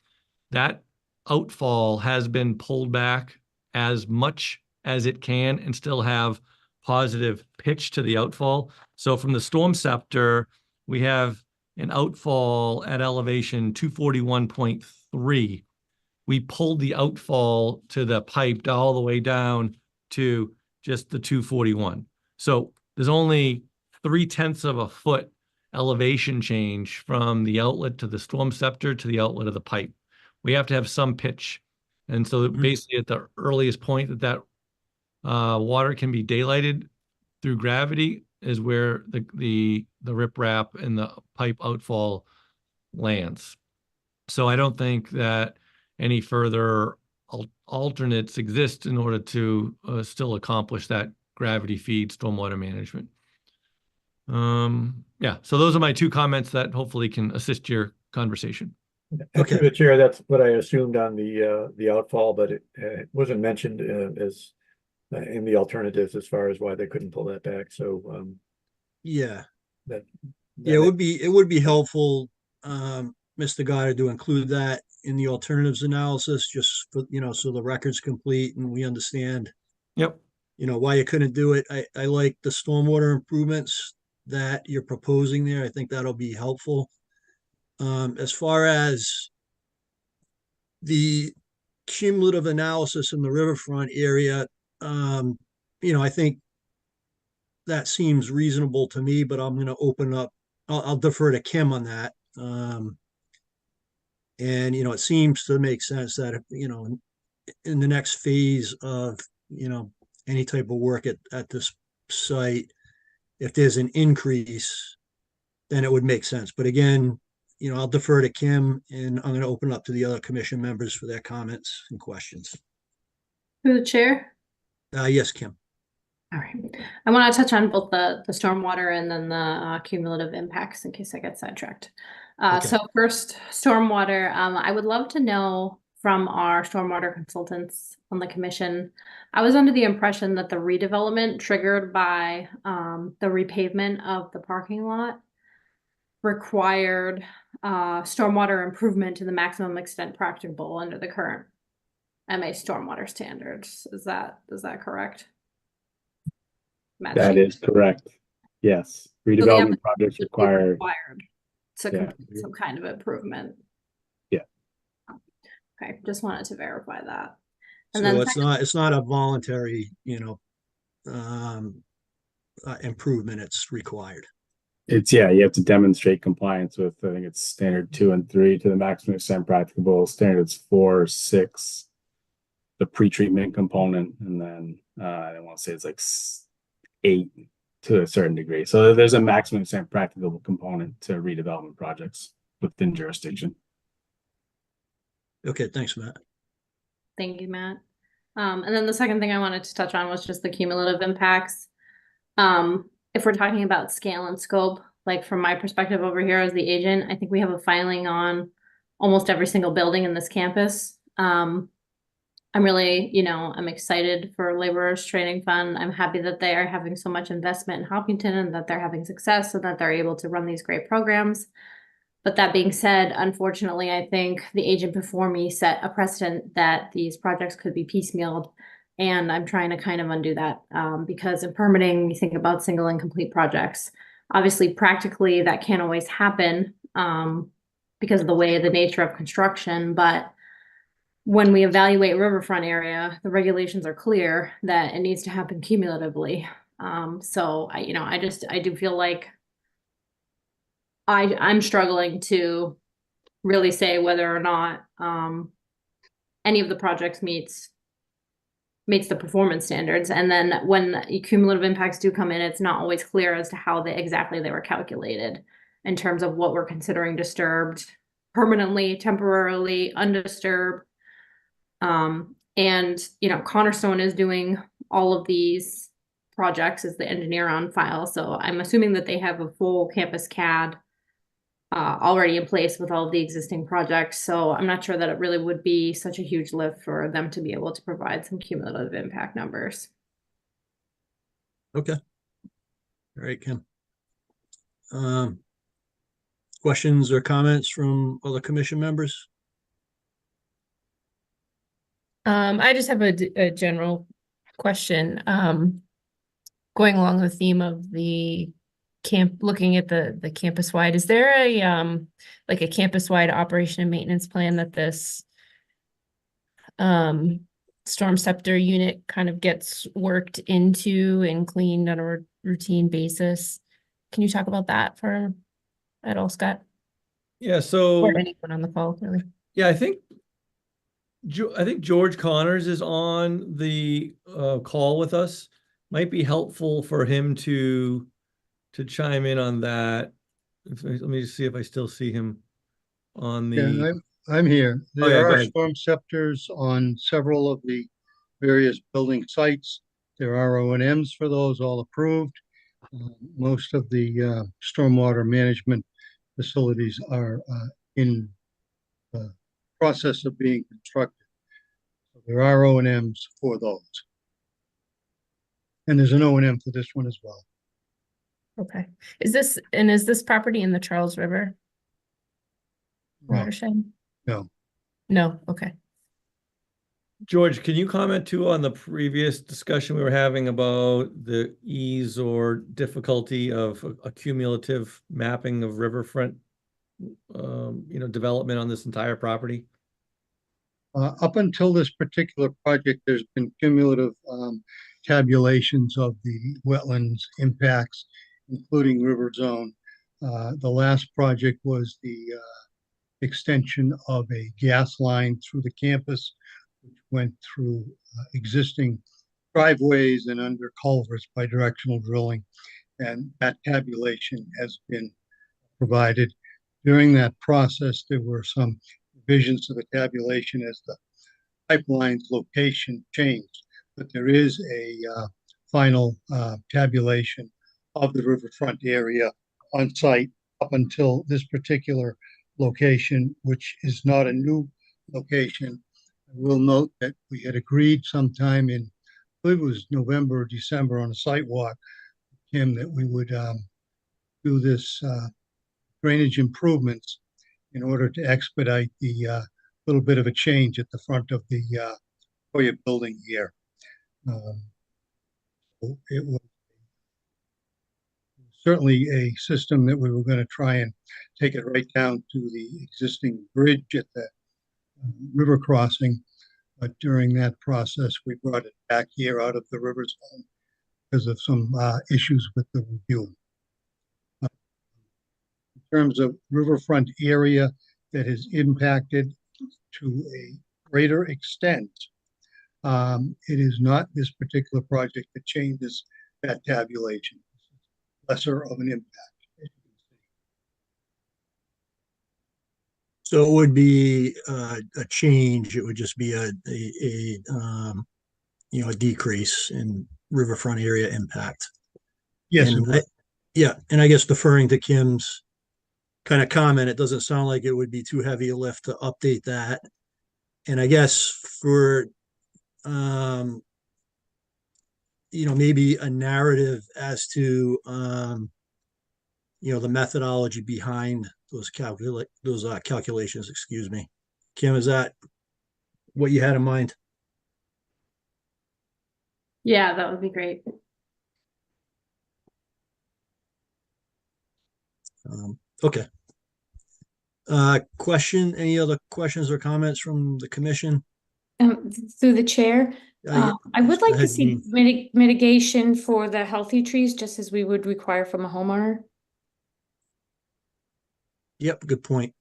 That outfall has been pulled back as much as it can and still have positive pitch to the outfall. So from the storm scepter, we have an outfall at elevation 241.3. we pulled the outfall to the pipe all the way down to just the 241. So there's only 0.3 of a foot elevation change from the outlet to the storm scepter to the outlet of the pipe. We have to have some pitch. And so basically at the earliest point that water can be daylighted through gravity is where the riprap and the pipe outfall lands. So I don't think that any further alternates exist in order to still accomplish that gravity feed stormwater management. Yeah, so those are my two comments that hopefully can assist your conversation. Okay, the chair, that's what I assumed on the outfall, but it wasn't mentioned as in the alternatives as far as why they couldn't pull that back. So Yeah, that yeah, it would be helpful, Mr. Goddard, to include that in the alternatives analysis, just for, so the record's complete and we understand, Yep. Why you couldn't do it. I like the stormwater improvements that you're proposing there. I think that'll be helpful. As far as the cumulative analysis in the riverfront area, I think that seems reasonable to me, but I'm going to open up, I'll defer to Kim on that. And, it seems to make sense that, in the next phase of, any type of work at this site, if there's an increase, then it would make sense. But again, I'll defer to Kim, and I'm going to open up to the other commission members for their comments and questions. Through the chair. Yes, Kim. All right. I want to touch on both the stormwater and then the cumulative impacts in case I get sidetracked. Okay. So first, stormwater. I would love to know from our stormwater consultants on the commission. I was under the impression that the redevelopment triggered by the repavement of the parking lot required stormwater improvement to the maximum extent practicable under the current MA stormwater standards. Is that correct? That is correct. Yes. Redevelopment projects required to complete some kind of improvement. Yeah. Okay, just wanted to verify that. And so it's not a voluntary, improvement. It's required. You have to demonstrate compliance with, I think it's standard 2 and 3 to the maximum extent practicable, standards 4, 6, the pre-treatment component, and then I want to say it's like 8 to a certain degree. So there's a maximum extent practicable component to redevelopment projects within jurisdiction. Okay, thanks, Matt. Thank you, Matt. And then the second thing I wanted to touch on was just the cumulative impacts. If we're talking about scale and scope, like from my perspective over here as the agent, I think we have a filing on almost every single building in this campus. I'm really, I'm excited for Laborers Training Fund. I'm happy that they are having so much investment in Hopkinton and that they're having success so that they're able to run these great programs. But that being said, unfortunately, I think the agent before me set a precedent that these projects could be piecemealed. And I'm trying to kind of undo that because in permitting, you think about single and complete projects. Obviously, practically, that can't always happen because of the nature of construction. But when we evaluate riverfront area, the regulations are clear that it needs to happen cumulatively. So I do feel like I'm struggling to really say whether or not any of the projects meets the performance standards. And then when cumulative impacts do come in, it's not always clear as to how exactly they were calculated in terms of what we're considering disturbed permanently, temporarily, undisturbed. And Cornerstone is doing all of these projects as the engineer on file. So I'm assuming that they have a full campus CAD already in place with all of the existing projects. So I'm not sure that it really would be such a huge lift for them to be able to provide some cumulative impact numbers. Okay. All right, Kim. Questions or comments from other commission members? I just have a general question. Going along the theme of the looking at the campus wide, is there a like a campus wide operation and maintenance plan that this storm scepter unit kind of gets worked into and cleaned on a routine basis. Can you talk about that at all, Scott? Yeah, so Or anyone on the call, really? yeah, I think George Connors is on the call with us. Might be helpful for him to chime in on that. Let me just see if I still see him on the. Yeah, I'm here. Oh, yeah, There go are ahead. storm scepters on several of the various building sites. There are O&Ms for those, all approved. Most of the stormwater management facilities are in the process of being constructed. So there are O&Ms for those. And there's an O&M for this one as well. Okay. Is this property in the Charles River No, watershed? no. No, okay. George, can you comment too on the previous discussion we were having about the ease or difficulty of a cumulative mapping of riverfront, development on this entire property? Up until this particular project, there's been cumulative tabulations of the wetlands impacts, including river zone. The last project was the extension of a gas line through the campus, which went through existing driveways and under culverts by directional drilling. And that tabulation has been provided. During that process, there were some revisions to the tabulation as the pipeline's location changed, but there is a final tabulation of the riverfront area on site up until this particular location, which is not a new location. I will note that we had agreed sometime in, I believe it was November or December on a site walk, Kim, that we would do this drainage improvements in order to expedite the little bit of a change at the front of the Hoya building here. It was certainly a system that we were going to try and take it right down to the existing bridge at the river crossing. But during that process, we brought it back here out of the river zone because of some issues with the review. In terms of riverfront area that is impacted to a greater extent, it is not this particular project that changes that tabulation. Lesser of an impact. So it would be a change. It would just be a decrease in riverfront area impact. Yes, And and I guess deferring to Kim's kind of comment, it doesn't sound like it would be too heavy a lift to update that. And I guess for maybe a narrative as to the methodology behind those calculations, excuse me. Kim, is that what you had in mind? Yeah, that would be great. Okay. Any other questions or comments from the commission? Through the chair, Yeah, I would go like to ahead, see mitigation for the healthy trees, just as we would require from a homeowner. Yep, good point.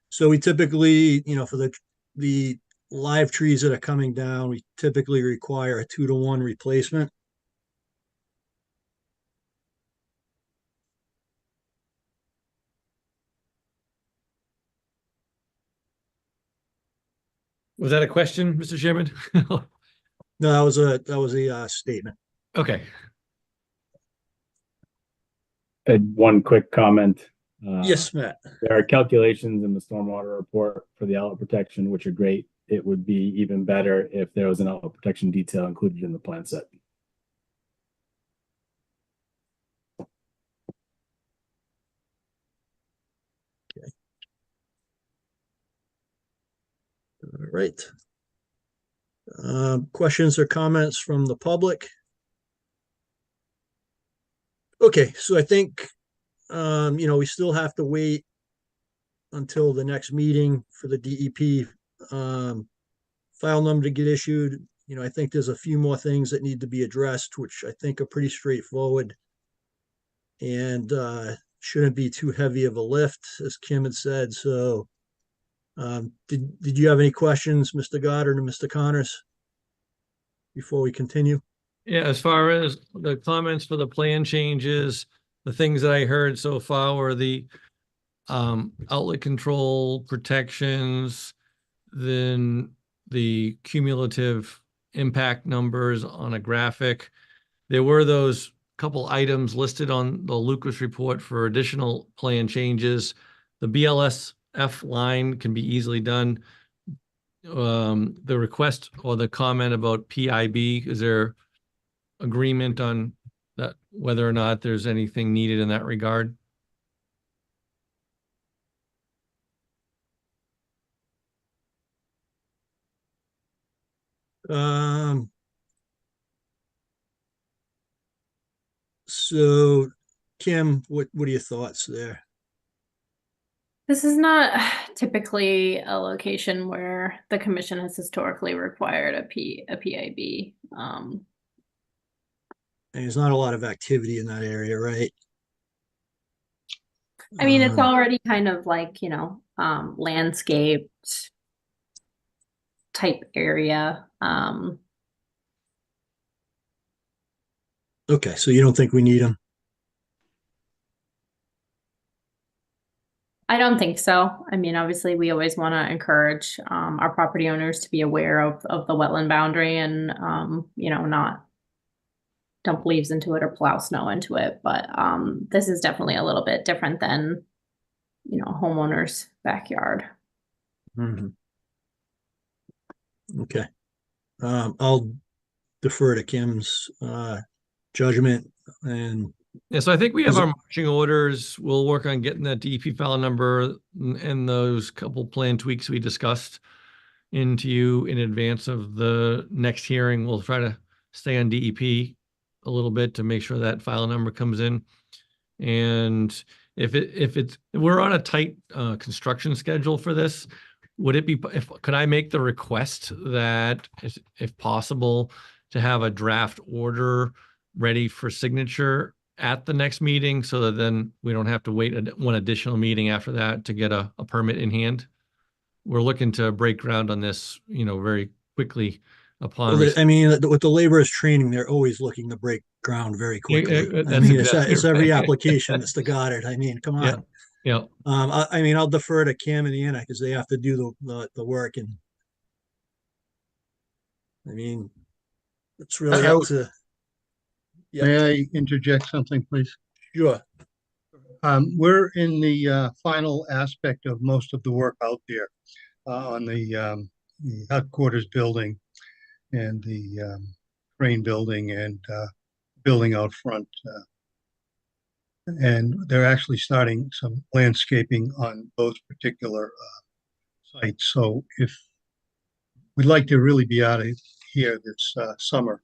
So we typically, for the live trees that are coming down, we typically require a 2-to-1 replacement. Was that a question, Mr. Chairman? No, that was a statement. Okay. I had one quick comment. Yes, Matt. There are calculations in the stormwater report for the outlet protection, which are great. It would be even better if there was an outlet protection detail included in the plan set. Okay. All right. Questions or comments from the public? Okay, so I think we still have to wait until the next meeting for the DEP file number to get issued. You know, I think there's a few more things that need to be addressed, which I think are pretty straightforward. And shouldn't be too heavy of a lift, as Kim had said. So did you have any questions, Mr. Goddard and Mr. Connors, before we continue? Yeah, as far as the comments for the plan changes, the things that I heard so far were the outlet control protections, then the cumulative impact numbers on a graphic. There were those couple items listed on the Lucas report for additional plan changes. The BLSF line can be easily done. The request or the comment about PIB, is there agreement on that, whether or not there's anything needed in that regard? So Kim, what are your thoughts there? This is not typically a location where the commission has historically required a PIB. And there's not a lot of activity in that area, right? I mean, it's already kind of like, you know, landscaped type area. Okay, so you don't think we need them? I don't think so. I mean, obviously, we always want to encourage our property owners to be aware of the wetland boundary and, you know, not dump leaves into it or plow snow into it. But this is definitely a little bit different than, you know, a homeowner's backyard. Mhm. Okay. I'll defer to Kim's judgment. And Yeah, so I think we have our marching orders. We'll work on getting that DEP file number and those couple plan tweaks we discussed into you in advance of the next hearing. We'll try to stay on DEP a little bit to make sure that file number comes in. And if we're on a tight construction schedule for this, would it be, could I make the request that if possible to have a draft order ready for signature at the next meeting so that then we don't have to wait one additional meeting after that to get a permit in hand? We're looking to break ground on this, you know, very quickly upon. Well, I mean, with the laborers training, they're always looking to break ground very quickly. That's I mean, exactly it's every right. application, Mr. Goddard. I mean, come on. Yeah. I mean, I'll defer to Kim and Anna because they have to do the work, and I mean, it's really up to. Yeah. May I interject something, please? Sure. We're in the final aspect of most of the work out there on the headquarters building and the crane building and building out front. And they're actually starting some landscaping on those particular sites. So if we'd like to really be out of here this summer,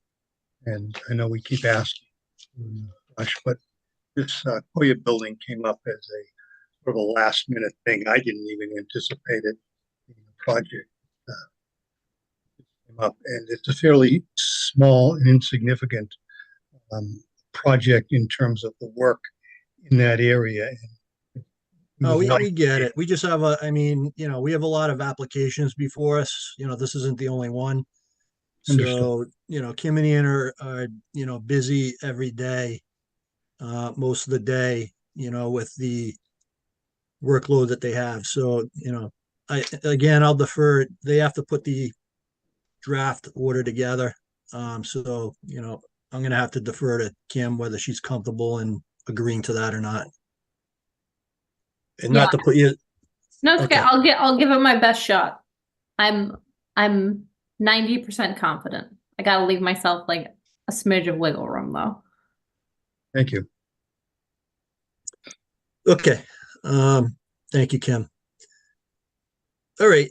and I know we keep asking, but this Koya building came up as a sort of a last minute thing. I didn't even anticipate it being a project came up, and it's a fairly small and insignificant project in terms of the work in that area. Oh, we get it. We just have I mean, you know, we have a lot of applications before us. You know, this isn't the only one. Understood. So, you know, Kim and Ian are, you know, busy every day, most of the day, you know, with the workload that they have. So, you know, I'll defer. They have to put the draft order together. So, you know, I'm going to have to defer to Kim whether she's comfortable in agreeing to that or not. And not to put you. No, it's okay. Okay. I'll give it my best shot. I'm 90% confident. I gotta leave myself like a smidge of wiggle room though. Thank you. Okay. Thank you, Kim. All right.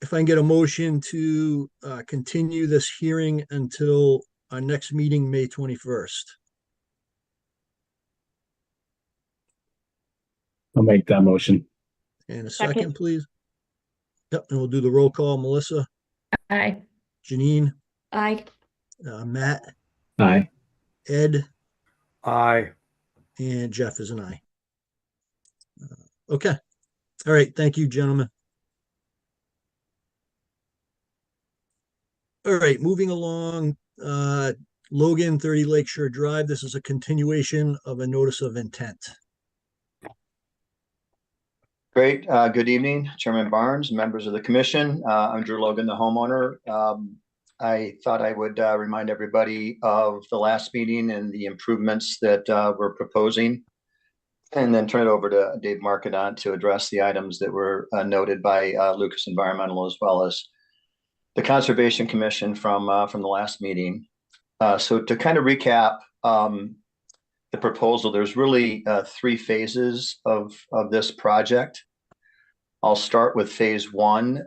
If I can get a motion to continue this hearing until our next meeting, May 21st. I'll make that motion. And a second, please. Yep, and we'll do the roll call. Melissa, Aye. Janine, Aye. Matt, Aye. Ed, Aye. and Jeff is an aye. Okay. All right. Thank you, gentlemen. All right, moving along, Logan 30 Lakeshore Drive. This is a continuation of a notice of intent. Great. Good evening, Chairman Barnes, members of the commission. I'm Drew Logan, the homeowner. I thought I would remind everybody of the last meeting and the improvements that we're proposing, and then turn it over to Dave Markedon to address the items that were noted by Lucas Environmental, as well as the Conservation Commission from the last meeting. So to kind of recap the proposal, there's really 3 phases of this project. I'll start with phase 1,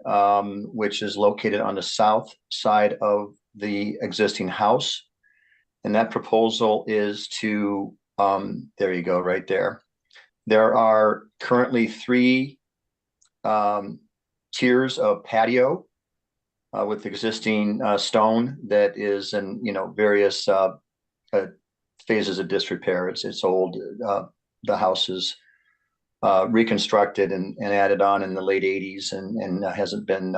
which is located on the south side of the existing house. And that proposal is to, there you go, right there. There are currently 3 tiers of patio with existing stone that is in, various phases of disrepair. It's old. The house is reconstructed and added on in the late 80s and hasn't been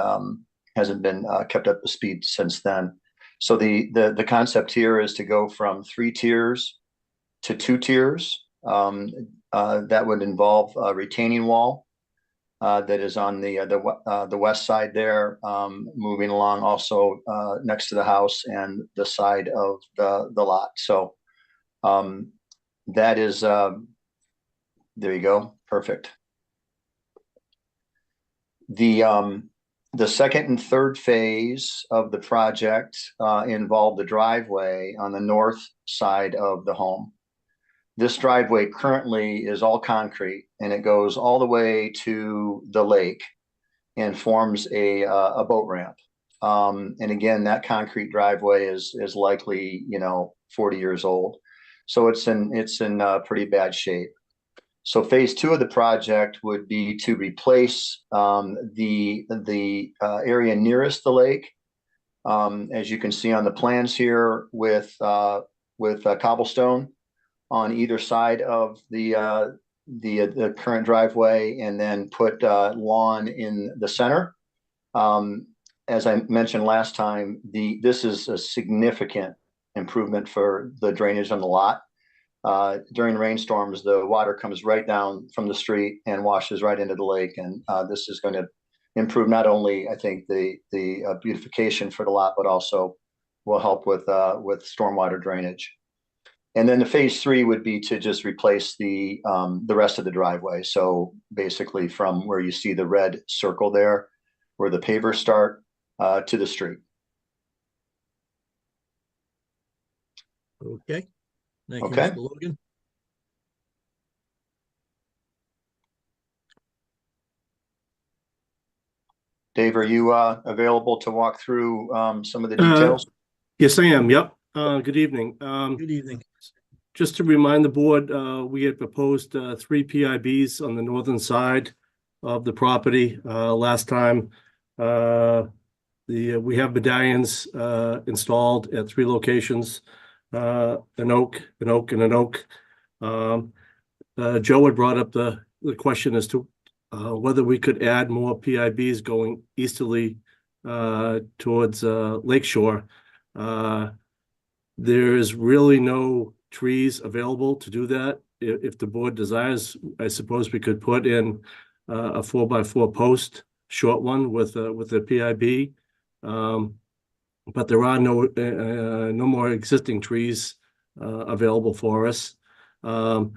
kept up to speed since then. So the concept here is to go from 3 tiers to 2 tiers. That would involve a retaining wall that is on the west side there, moving along also next to the house and the side of the lot. So that is, there you go, perfect. The second and third phase of the project involve the driveway on the north side of the home. This driveway currently is all concrete, and it goes all the way to the lake and forms a boat ramp. And again, that concrete driveway is likely 40 years old, so it's in pretty bad shape. So phase 2 of the project would be to replace the area nearest the lake, as you can see on the plans here, with cobblestone on either side of the current driveway, and then put lawn in the center. As I mentioned last time, this is a significant improvement for the drainage on the lot. During rainstorms, the water comes right down from the street and washes right into the lake, and this is going to improve not only, I think, the beautification for the lot, but also will help with stormwater drainage. And then the phase 3 would be to just replace the rest of the driveway. So basically from where you see the red circle there, where the pavers start, to the street. Okay. Thank you, Okay. Mr. Logan. Dave, are you available to walk through some of the details? Yes, I am. Yep. Good evening. Good evening. Just to remind the board, we had proposed 3 PIBs on the northern side of the property last time. We have medallions installed at 3 locations, an oak, and an oak. Joe had brought up the question as to whether we could add more PIBs going easterly towards Lakeshore. There is really no trees available to do that. If the board desires, I suppose we could put in a 4x4 post, short one with a PIB. But there are no more existing trees available for us. One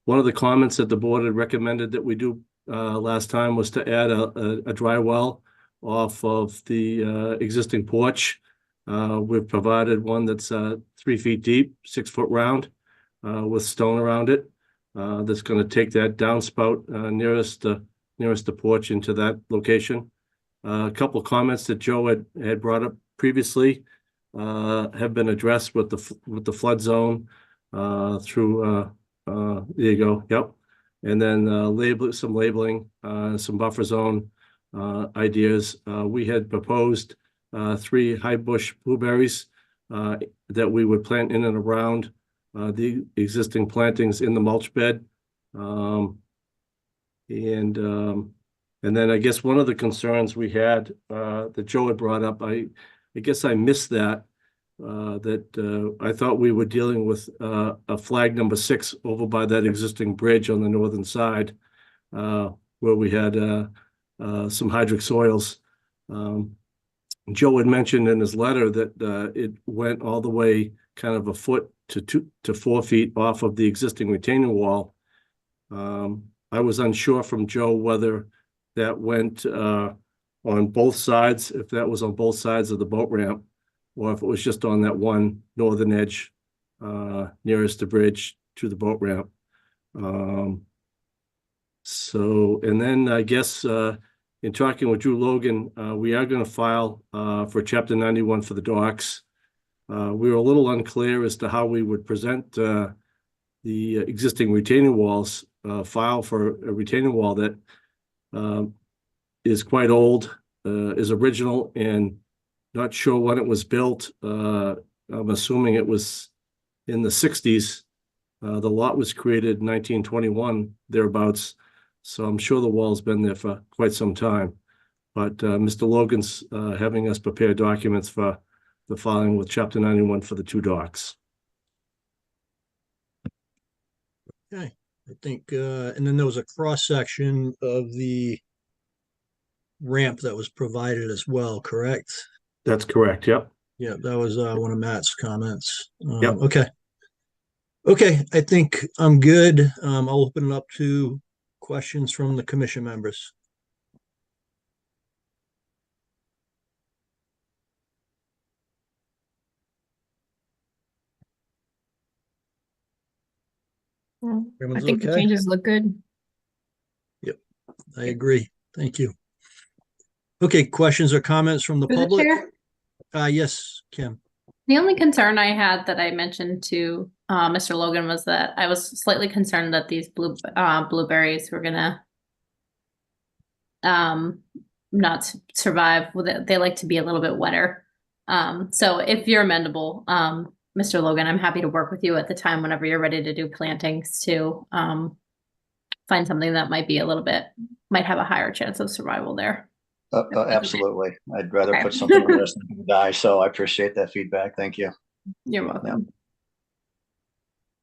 of the comments that the board had recommended that we do last time was to add a dry well off of the existing porch. We've provided one that's 3 feet deep, 6 foot round, with stone around it. That's going to take that downspout nearest the porch into that location. A couple of comments that Joe had brought up previously have been addressed with the flood zone through. There you go. Yep. And then some labeling, some buffer zone ideas. We had proposed 3 high bush blueberries that we would plant in and around the existing plantings in the mulch bed. And then I guess one of the concerns we had that Joe had brought up, I guess I missed that, I thought we were dealing with a flag number 6 over by that existing bridge on the northern side, where we had some hydric soils. Joe had mentioned in his letter that it went all the way kind of a foot to 2 to 4 feet off of the existing retaining wall. I was unsure from Joe whether that went on both sides, if that was on both sides of the boat ramp, or if it was just on that one northern edge nearest the bridge to the boat ramp. So, and then I guess in talking with Drew Logan, we are going to file for Chapter 91 for the docks. We were a little unclear as to how we would present the existing retaining walls, file for a retaining wall that is quite old, is original, and not sure when it was built. I'm assuming it was in the 60s. The lot was created in 1921, thereabouts. So I'm sure the wall's been there for quite some time. But Mr. Logan's having us prepare documents for the filing with Chapter 91 for the 2 docks. Okay, I think, and then there was a cross section of the ramp that was provided as well, correct? That's correct. Yep. Yeah, that was one of Matt's comments. Yep. Okay. Okay, I think I'm good. I'll open it up to questions from the commission members. I Everyone's think the okay? changes look good. Yep, I agree. Thank you. Okay, questions or comments from the Through the public? chair? Yes, Kim. The only concern I had that I mentioned to Mr. Logan was that I was slightly concerned that these blueberries were gonna not survive. They like to be a little bit wetter. So if you're amendable, Mr. Logan, I'm happy to work with you at the time whenever you're ready to do plantings to find something that might have a higher chance of survival there. Absolutely. I'd rather Okay. put something on this than die. So I appreciate that feedback. Thank you. You're welcome.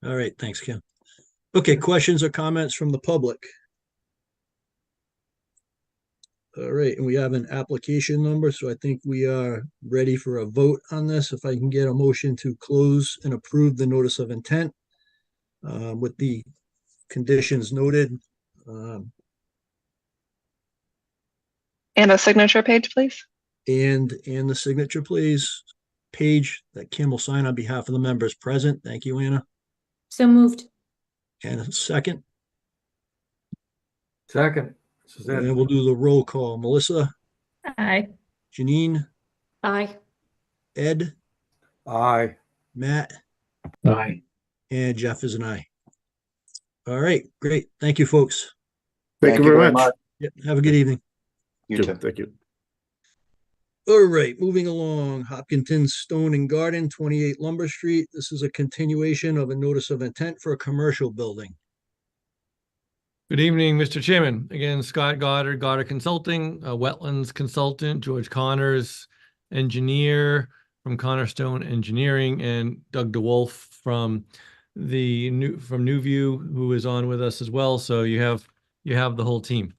All right, thanks, Kim. Okay, questions or comments from the public? All right, and we have an application number, so I think we are ready for a vote on this. If I can get a motion to close and approve the notice of intent with the conditions noted. And a signature page, please. And the signature, please. Page that Kim will sign on behalf of the members present. Thank you, Anna. So moved. And a second. Second. And then we'll do the roll call. Melissa, Aye. Janine, Aye. Ed, Aye. Matt, Aye. and Jeff is an aye. All right, great. Thank you, folks. Thank you very much. Yep, have a good evening. You too. Thank you. All right, moving along, Hopkinton Stone and Garden, 28 Lumber Street. This is a continuation of a notice of intent for a commercial building. Good evening, Mr. Chairman. Again, Scott Goddard, Goddard Consulting, a wetlands consultant, George Connors, engineer from Cornerstone Engineering, and Doug DeWolf from Newview, who is on with us as well. So you have the whole team.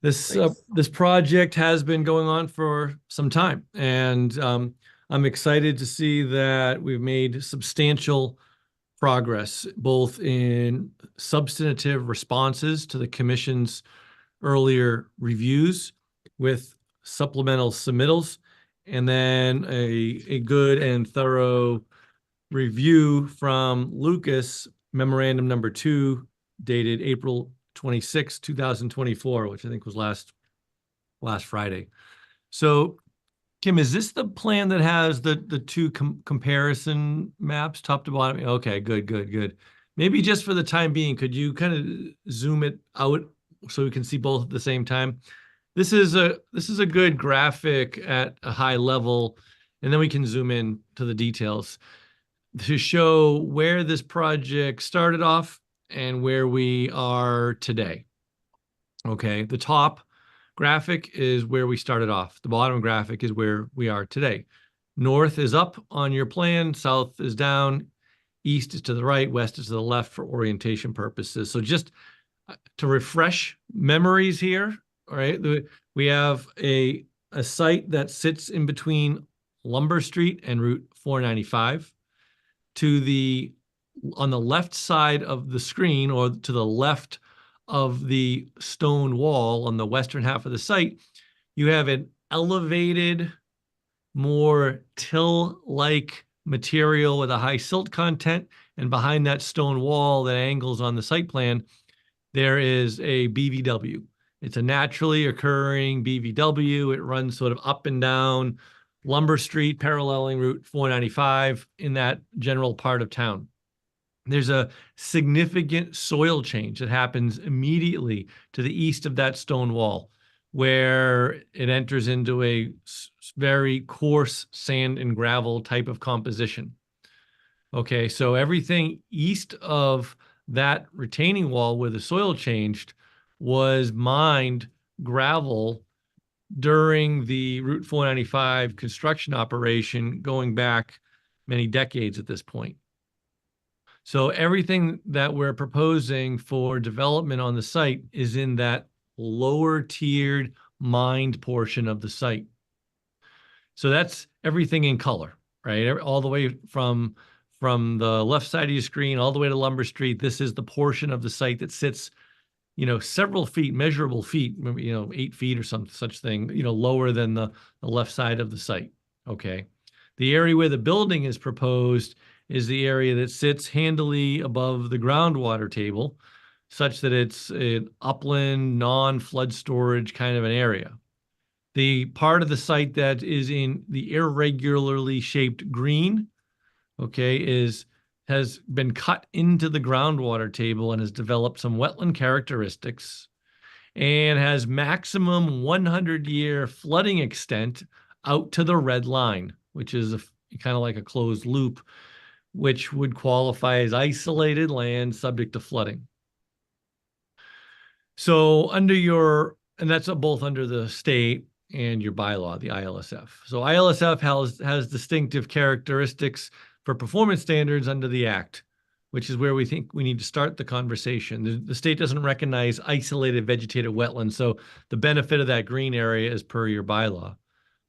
This project has been going on for some time, and I'm excited to see that we've made substantial progress, both in substantive responses to the commission's earlier reviews with supplemental submittals, and then a good and thorough review from Lucas, memorandum number 2, dated April 26, 2024, which I think was last Friday. So Kim, is this the plan that has the two comparison maps top to bottom? Okay, good. Maybe just for the time being, could you kind of zoom it out so we can see both at the same time? this is a good graphic at a high level, and then we can zoom in to the details to show where this project started off and where we are today. Okay, the top graphic is where we started off. The bottom graphic is where we are today. North is up on your plan, south is down, east is to the right, west is to the left for orientation purposes. So just to refresh memories here, all right, we have a site that sits in between Lumber Street and Route 495. On the left side of the screen, or to the left of the stone wall on the western half of the site, you have an elevated, more till-like material with a high silt content, and behind that stone wall that angles on the site plan, there is a BVW. It's a naturally occurring BVW. It runs sort of up and down Lumber Street, paralleling Route 495 in that general part of town. There's a significant soil change that happens immediately to the east of that stone wall, where it enters into a very coarse sand and gravel type of composition. Okay, so everything east of that retaining wall where the soil changed was mined gravel during the Route 495 construction operation going back many decades at this point. So everything that we're proposing for development on the site is in that lower tiered mined portion of the site. So that's everything in color, right? All the way from the left side of your screen all the way to Lumber Street. This is the portion of the site that sits, several feet, measurable feet, 8 feet or some such thing, lower than the left side of the site. Okay. The area where the building is proposed is the area that sits handily above the groundwater table, such that it's an upland, non-flood storage kind of an area. The part of the site that is in the irregularly shaped green, okay, has been cut into the groundwater table and has developed some wetland characteristics and has maximum 100-year flooding extent out to the red line, which is kind of like a closed loop, which would qualify as isolated land subject to flooding. So and that's both under the state and your bylaw, the ILSF. So ILSF has distinctive characteristics for performance standards under the Act, which is where we think we need to start the conversation. The state doesn't recognize isolated vegetative wetlands, so the benefit of that green area is per your bylaw.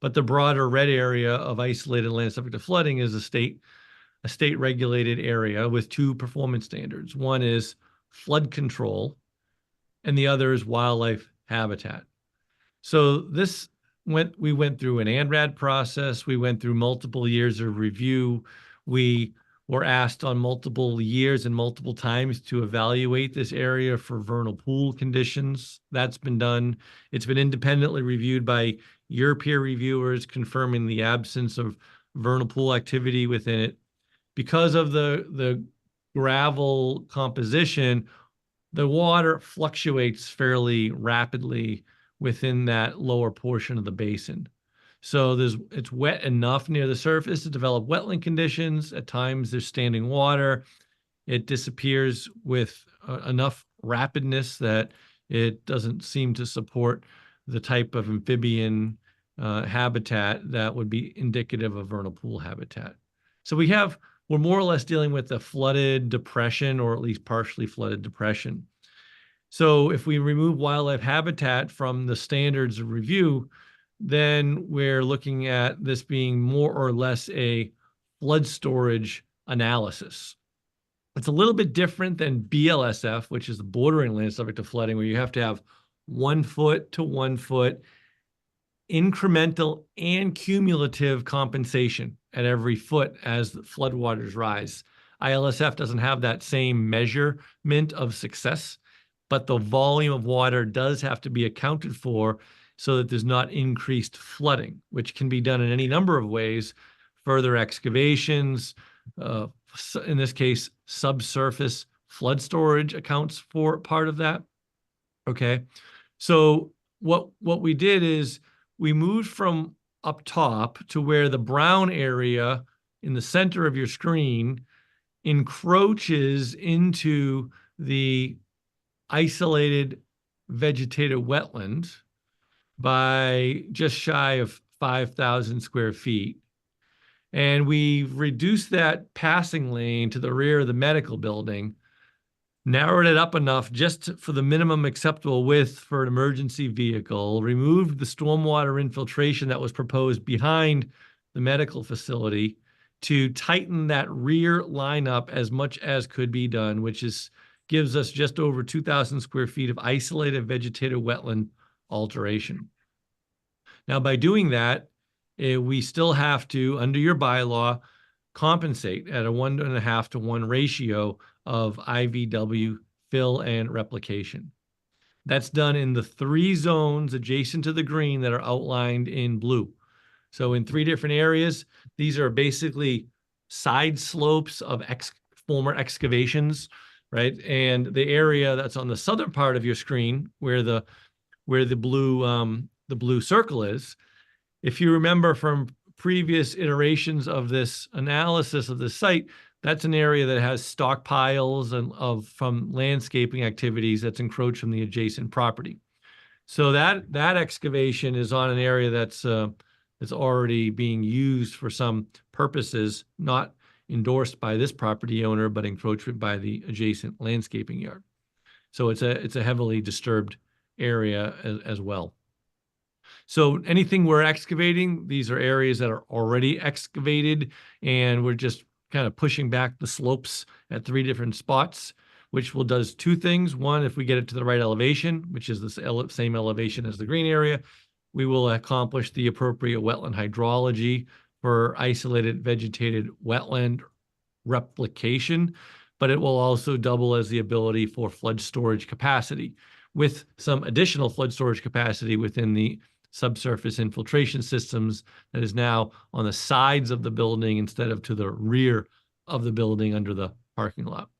But the broader red area of isolated land subject to flooding is a state regulated area with two performance standards. One is flood control and the other is wildlife habitat. So we went through an ANRAD process. We went through multiple years of review. We were asked on multiple years and multiple times to evaluate this area for vernal pool conditions. That's been done. It's been independently reviewed by your peer reviewers, confirming the absence of vernal pool activity within it. Because of the gravel composition, the water fluctuates fairly rapidly within that lower portion of the basin. So it's wet enough near the surface to develop wetland conditions. At times there's standing water. It disappears with enough rapidness that it doesn't seem to support the type of amphibian habitat that would be indicative of vernal pool habitat. So we're more or less dealing with a flooded depression, or at least partially flooded depression. So if we remove wildlife habitat from the standards of review, then we're looking at this being more or less a flood storage analysis. It's a little bit different than BLSF, which is the bordering land subject to flooding, where you have to have 1 foot to 1 foot incremental and cumulative compensation at every foot as the floodwaters rise. ILSF doesn't have that same measurement of success, but the volume of water does have to be accounted for so that there's not increased flooding, which can be done in any number of ways. Further excavations, in this case, subsurface flood storage accounts for part of that. Okay, so what we did is we moved from up top to where the brown area in the center of your screen encroaches into the isolated vegetated wetland by just shy of 5,000 square feet. And we've reduced that passing lane to the rear of the medical building, narrowed it up enough just for the minimum acceptable width for an emergency vehicle, removed the stormwater infiltration that was proposed behind the medical facility to tighten that rear lineup as much as could be done, which gives us just over 2,000 square feet of isolated vegetated wetland alteration. Now, by doing that, we still have to, under your bylaw, compensate at a 1.5 to 1 ratio of IVW fill and replication. That's done in the 3 zones adjacent to the green that are outlined in blue. So in 3 different areas, these are basically side slopes of former excavations, right? And the area that's on the southern part of your screen, where the blue circle is, if you remember from previous iterations of this analysis of the site, that's an area that has stockpiles from landscaping activities that's encroached from the adjacent property. So that excavation is on an area that's already being used for some purposes, not endorsed by this property owner, but encroachment by the adjacent landscaping yard. So it's a heavily disturbed area as well. So anything we're excavating, these are areas that are already excavated, and we're just kind of pushing back the slopes at 3 different spots, which does 2 things. One, if we get it to the right elevation, which is the same elevation as the green area, we will accomplish the appropriate wetland hydrology for isolated vegetated wetland replication, but it will also double as the ability for flood storage capacity, with some additional flood storage capacity within the subsurface infiltration systems that is now on the sides of the building instead of to the rear of the building under the parking lot.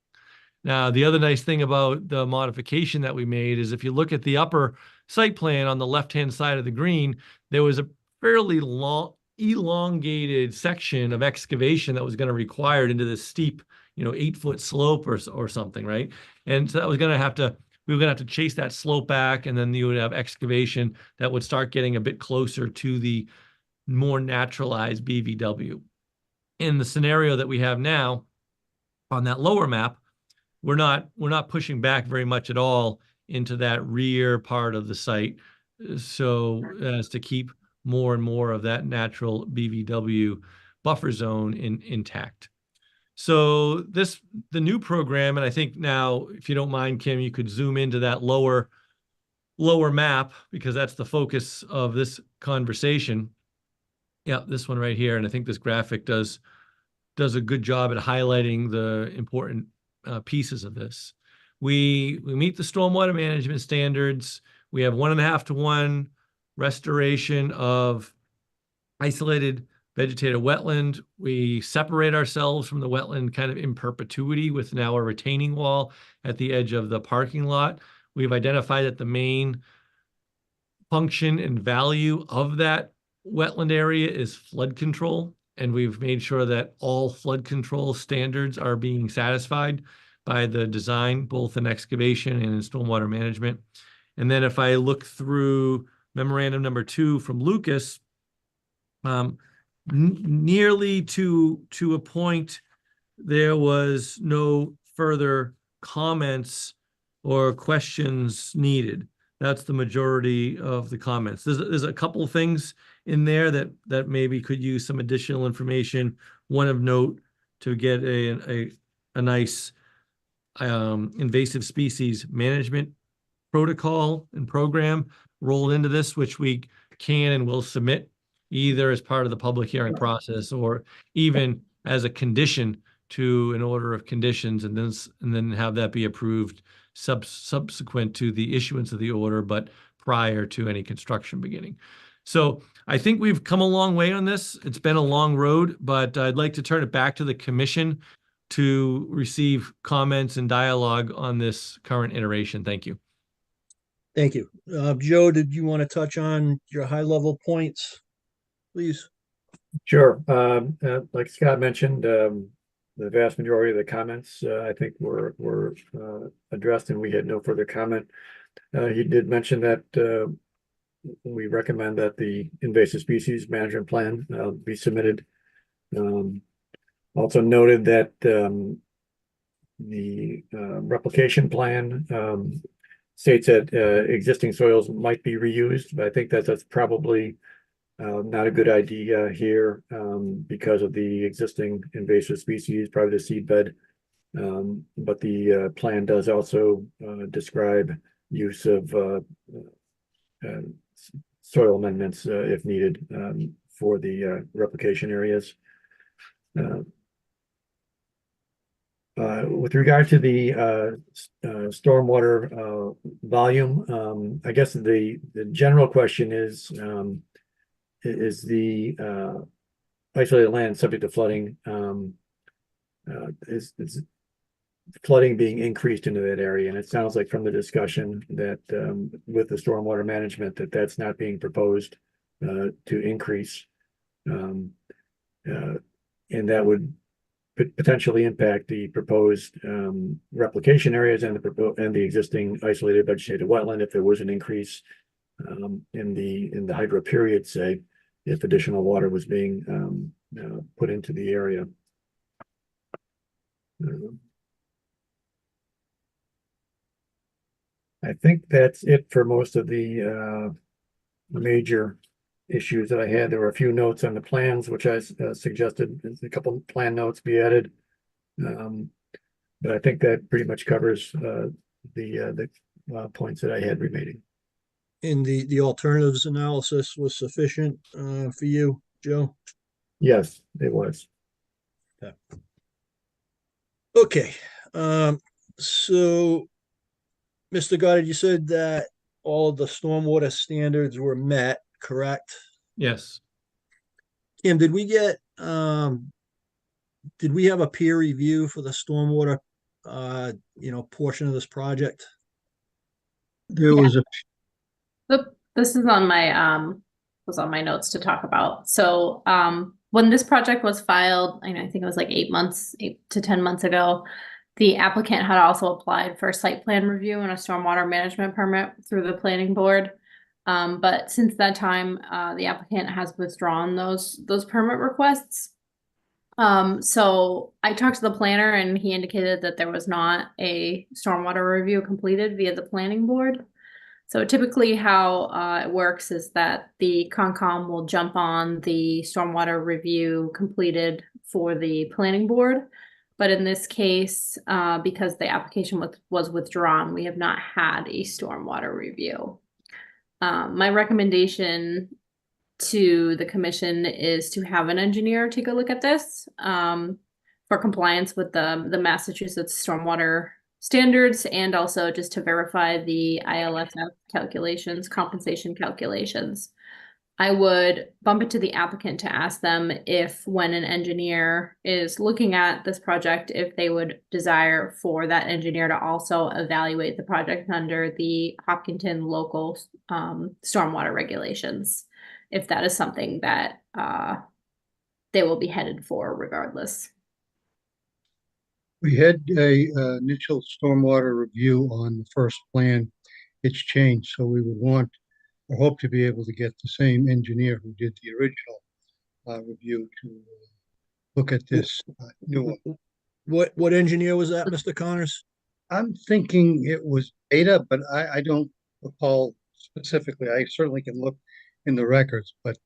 Now, the other nice thing about the modification that we made is if you look at the upper site plan on the left-hand side of the green, there was a fairly long, elongated section of excavation that was going to be required into this steep, 8-foot slope or something, right? And so that was going to have to, we were going to have to chase that slope back, and then you would have excavation that would start getting a bit closer to the more naturalized BVW. In the scenario that we have now on that lower map, we're not pushing back very much at all into that rear part of the site, so as to keep more and more of that natural BVW buffer zone intact. So the new program, and I think now, if you don't mind, Kim, you could zoom into that lower map, because that's the focus of this conversation. Yeah, this one right here. And I think this graphic does a good job at highlighting the important pieces of this. We meet the stormwater management standards. We have 1.5 to 1 restoration of isolated vegetated wetland. We separate ourselves from the wetland kind of in perpetuity with now a retaining wall at the edge of the parking lot. We've identified that the main function and value of that wetland area is flood control, and we've made sure that all flood control standards are being satisfied by the design, both in excavation and in stormwater management. And then if I look through memorandum number 2 from Lucas, nearly to a point, there was no further comments or questions needed. That's the majority of the comments. There's a couple of things in there that maybe could use some additional information. One of note, to get a nice invasive species management protocol and program rolled into this, which we can and will submit either as part of the public hearing process or even as a condition to an order of conditions, and then have that be approved subsequent to the issuance of the order, but prior to any construction beginning. So I think we've come a long way on this. It's been a long road, but I'd like to turn it back to the commission to receive comments and dialogue on this current iteration. Thank you. Thank you. Joe, did you want to touch on your high level points, please? Sure. Like Scott mentioned, the vast majority of the comments, I think were addressed, and we had no further comment. He did mention that we recommend that the invasive species management plan be submitted. Also noted that the replication plan states that existing soils might be reused, but I think that's probably not a good idea here because of the existing invasive species, probably the seed bed. But the plan does also describe use of soil amendments if needed for the replication areas. With regard to the stormwater volume, I guess the general question is the isolated land subject to flooding, is flooding being increased into that area? And it sounds like from the discussion that with the stormwater management that's not being proposed to increase, and that would potentially impact the proposed replication areas and the existing isolated vegetated wetland if there was an increase in the hydro period, say, if additional water was being put into the area. I think that's it for most of the major issues that I had. There were a few notes on the plans, which I suggested a couple of plan notes be added. But I think that pretty much covers the points that I had remaining. And the alternatives analysis was sufficient for you, Joe? Yes, it was. Yeah. Okay. So, Mr. Goddard, you said that all of the stormwater standards were met, correct? Yes. Kim, did we have a peer review for the stormwater portion of this project? There was a This is on my notes to talk about. So when this project was filed, I think it was like 8 to 10 months ago, the applicant had also applied for a site plan review and a stormwater management permit through the planning board. But since that time, the applicant has withdrawn those permit requests. So I talked to the planner and he indicated that there was not a stormwater review completed via the planning board. So typically how it works is that the Concom will jump on the stormwater review completed for the planning board. But in this case, because the application was withdrawn, we have not had a stormwater review. My recommendation to the commission is to have an engineer take a look at this for compliance with the Massachusetts stormwater standards, and also just to verify the ILSF calculations, compensation calculations. I would bump it to the applicant to ask them if, when an engineer is looking at this project, if they would desire for that engineer to also evaluate the project under the Hopkinton local stormwater regulations, if that is something that they will be headed for regardless. We had a initial stormwater review on the first plan. It's changed, so we would want or hope to be able to get the same engineer who did the original review to look at this new one. What engineer was that, Mr. Connors? I'm thinking it was Beta, but I don't recall specifically. I certainly can look in the records, but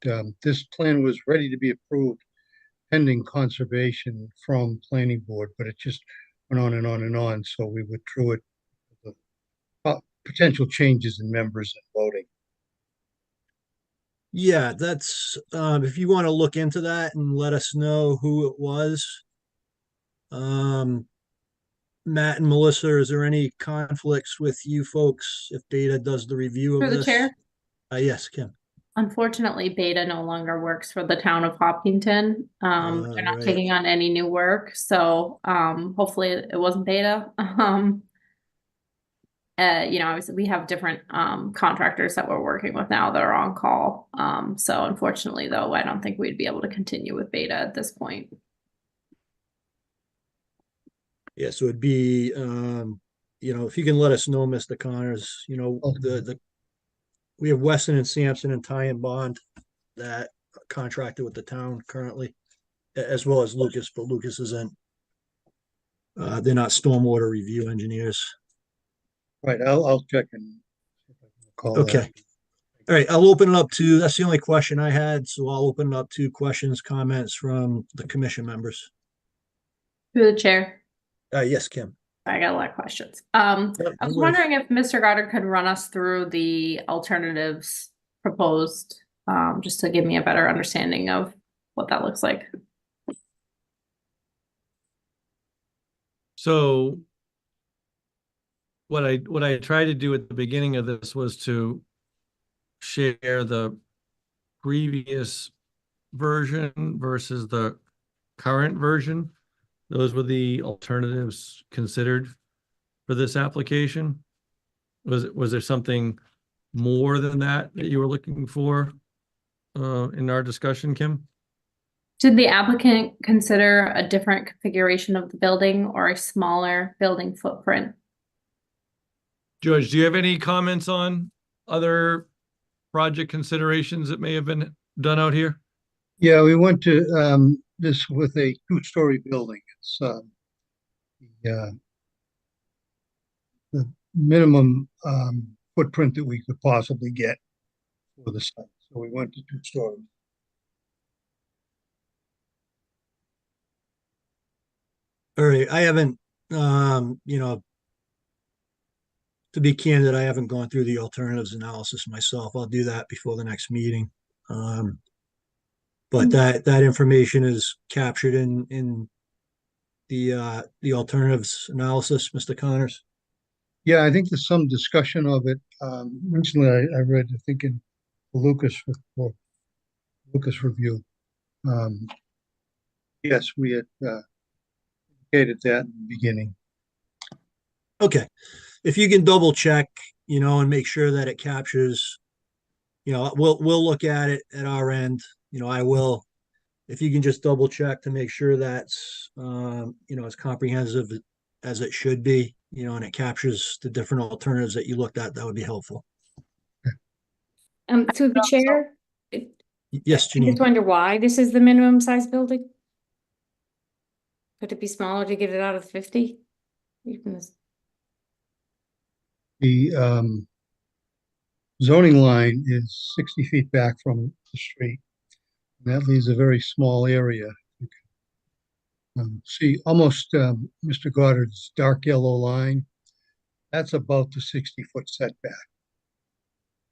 this plan was ready to be approved pending conservation from planning board, but it just went on and on and on. So we withdrew it. Potential changes in members and voting. Yeah, that's if you want to look into that and let us know who it was. Matt and Melissa, is there any conflicts with you folks if Beta does the review of Through the this? chair? Yes, Kim. Unfortunately, Beta no longer works for the town of Hopkinton. They're not Right. taking on any new work, so hopefully it wasn't Beta. obviously we have different contractors that we're working with now that are on call. So unfortunately though, I don't think we'd be able to continue with Beta at this point. Yeah, so it'd be, if you can let us know, Mr. Connors, we have Weston and Sampson and Ty and Bond that are contracted with the town currently, as well as Lucas, but Lucas isn't. They're not stormwater review engineers. Right, I'll check and call that. Okay. All right, I'll open it up to, that's the only question I had, so I'll open it up to questions, comments from the commission members. Through the chair. Yes, Kim. I got a lot of questions. I was wondering if Mr. Goddard could run us through the alternatives proposed, just to give me a better understanding of what that looks like. So what I tried to do at the beginning of this was to share the previous version versus the current version. Those were the alternatives considered for this application. Was there something more than that you were looking for in our discussion, Kim? Did the applicant consider a different configuration of the building or a smaller building footprint? George, do you have any comments on other project considerations that may have been done out here? Yeah, we went to this with a two-story building. It's the minimum footprint that we could possibly get for the site. So we went to 2 stories. All right, I haven't, to be candid, I haven't gone through the alternatives analysis myself. I'll do that before the next meeting. But that information is captured in the alternatives analysis, Mr. Connors. Yeah, I think there's some discussion of it. Recently, I read, I think in the Lucas report, Lucas review. Yes, we had indicated that in the beginning. Okay, if you can double check, and make sure that it captures, we'll look at it at our end. I will. If you can just double check to make sure that's, as comprehensive as it should be, and it captures the different alternatives that you looked at, that would be helpful. Through the chair, Yes, I Janine. just wonder why this is the minimum size building? Could it be smaller to get it out of 50? The zoning line is 60 feet back from the street. That leaves a very small area. You can see almost Mr. Goddard's dark yellow line. That's about the 60-foot setback.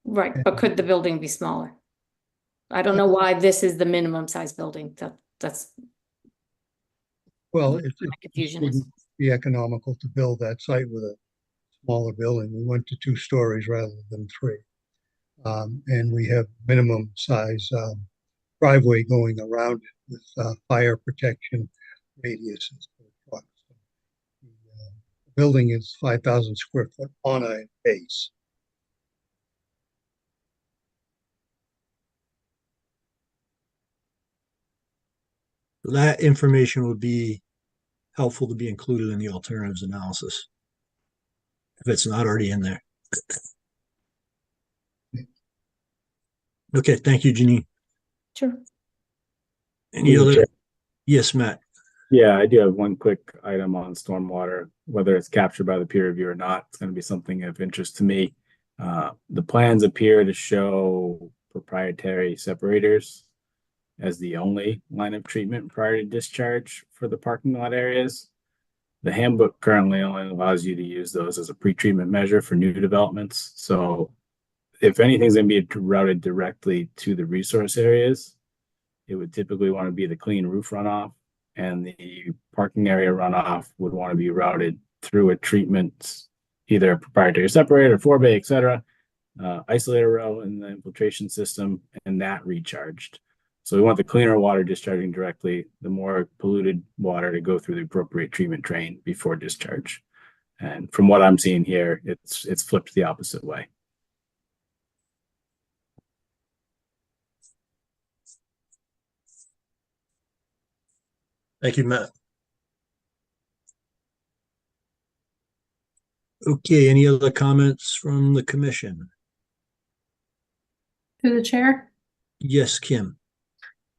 Right, but could the building be smaller? I don't know why this is the minimum size building. That's Well, my confusion wouldn't is. be economical to build that site with a smaller building. We went to 2 stories rather than 3. And we have minimum size driveway going around it with fire protection radiuses for trucks. The building is 5,000 square foot on a base. That information would be helpful to be included in the alternatives analysis, if it's not already in there. Okay, thank you, Janine. Sure. Any other? Yes, Matt. Yeah, I do have one quick item on stormwater, whether it's captured by the peer review or not. It's going to be something of interest to me. The plans appear to show proprietary separators as the only line of treatment prior to discharge for the parking lot areas. The handbook currently only allows you to use those as a pre-treatment measure for new developments. So if anything's going to be routed directly to the resource areas, it would typically want to be the clean roof runoff, and the parking area runoff would want to be routed through a treatment, either a proprietary separator, 4-bay, etc., isolator row in the infiltration system, and that recharged. So we want the cleaner water discharging directly, the more polluted water to go through the appropriate treatment drain before discharge. And from what I'm seeing here, it's flipped the opposite way. Thank you, Matt. Okay, any other comments from the commission? Through the chair. Yes, Kim.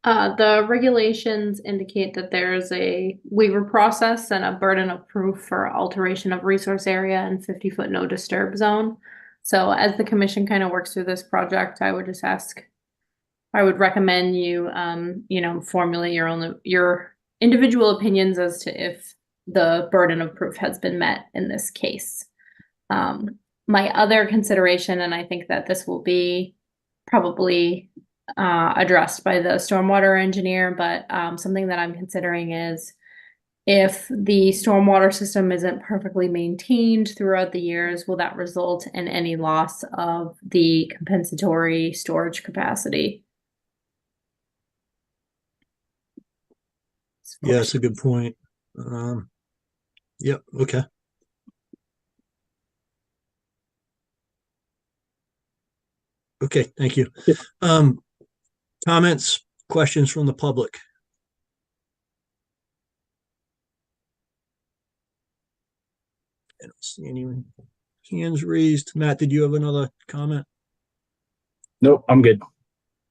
The regulations indicate that there's a waiver process and a burden of proof for alteration of resource area and 50-foot no disturb zone. So as the commission kind of works through this project, I would recommend you, formulate your individual opinions as to if the burden of proof has been met in this case. My other consideration, and I think that this will be probably addressed by the stormwater engineer, but something that I'm considering is if the stormwater system isn't perfectly maintained throughout the years, will that result in any loss of the compensatory storage capacity? Yeah, that's a good point. Yep, okay. Okay, thank you. Comments, questions from the public? I don't see any hands raised. Matt, did you have another comment? Nope, I'm good.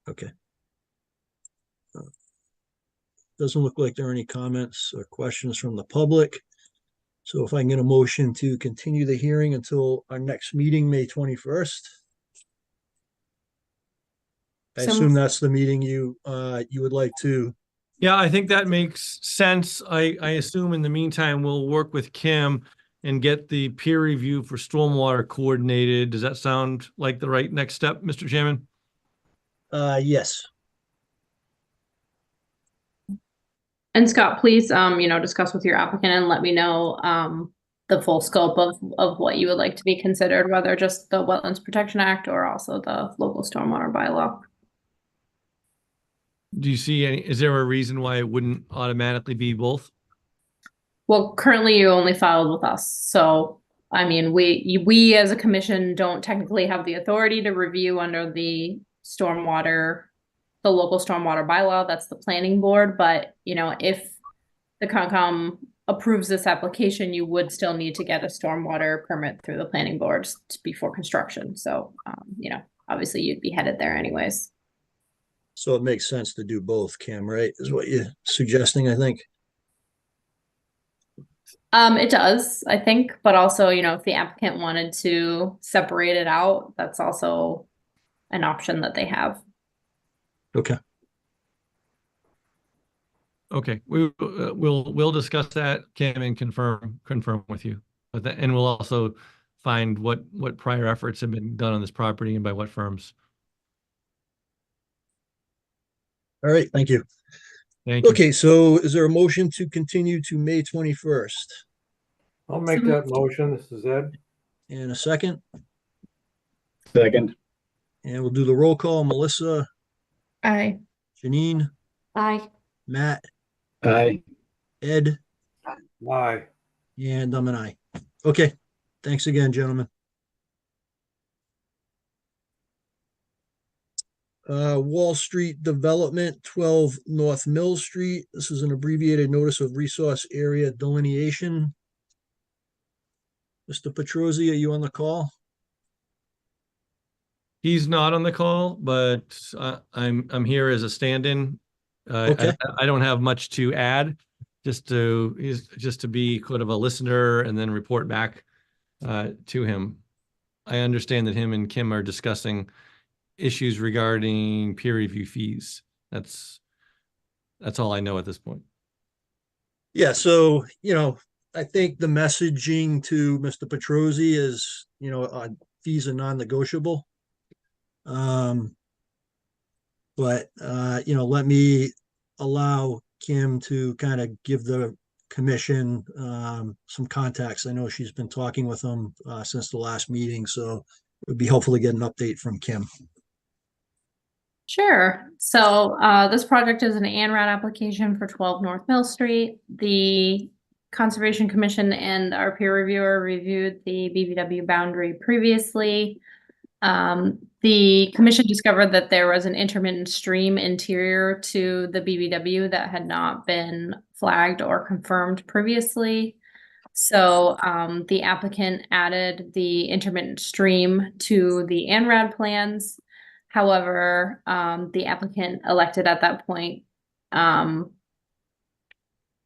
Okay. Doesn't look like there are any comments or questions from the public. So if I can get a motion to continue the hearing until our next meeting, May 21st. I assume that's the meeting you would like to. Yeah, I think that makes sense. I assume in the meantime, we'll work with Kim and get the peer review for stormwater coordinated. Does that sound like the right next step, Mr. Chairman? Yes. And Scott, please, discuss with your applicant and let me know the full scope of what you would like to be considered, whether just the Wetlands Protection Act or also the local stormwater bylaw. Do you see is there a reason why it wouldn't automatically be both? Well, currently you only filed with us. So, I mean, we as a commission don't technically have the authority to review under the local stormwater bylaw. That's the planning board. But, if the Concom approves this application, you would still need to get a stormwater permit through the planning board before construction. So, obviously you'd be headed there anyways. So it makes sense to do both, Kim, right? Is what you're suggesting, I think. It does, I think, but also, if the applicant wanted to separate it out, that's also an option that they have. Okay. Okay, we'll discuss that, Kim, and confirm with you. And we'll also find what prior efforts have been done on this property and by what firms. All right, thank you. Thank you. Okay, so is there a motion to continue to May 21st? I'll make that motion. This is Ed. And a second? Second. And we'll do the roll call. Melissa, Aye. Janine, Aye. Matt, Aye. Ed, Aye. and I'm an aye. Okay, thanks again, gentlemen. Wall Street Development, 12 North Mill Street. This is an abbreviated notice of resource area delineation. Mr. Petrosi, are you on the call? He's not on the call, but I'm here as a stand-in. Okay. I don't have much to add, just to be kind of a listener and then report back to him. I understand that him and Kim are discussing issues regarding peer review fees. That's all I know at this point. Yeah, so, I think the messaging to Mr. Petrosi is, fees are non-negotiable. But let me allow Kim to kind of give the commission some context. I know she's been talking with them since the last meeting, so it would be helpful to get an update from Kim. Sure. So this project is an ANRAD application for 12 North Mill Street. The Conservation Commission and our peer reviewer reviewed the BVW boundary previously. The commission discovered that there was an intermittent stream interior to the BVW that had not been flagged or confirmed previously. So the applicant added the intermittent stream to the ANRAD plans. However, the applicant elected at that point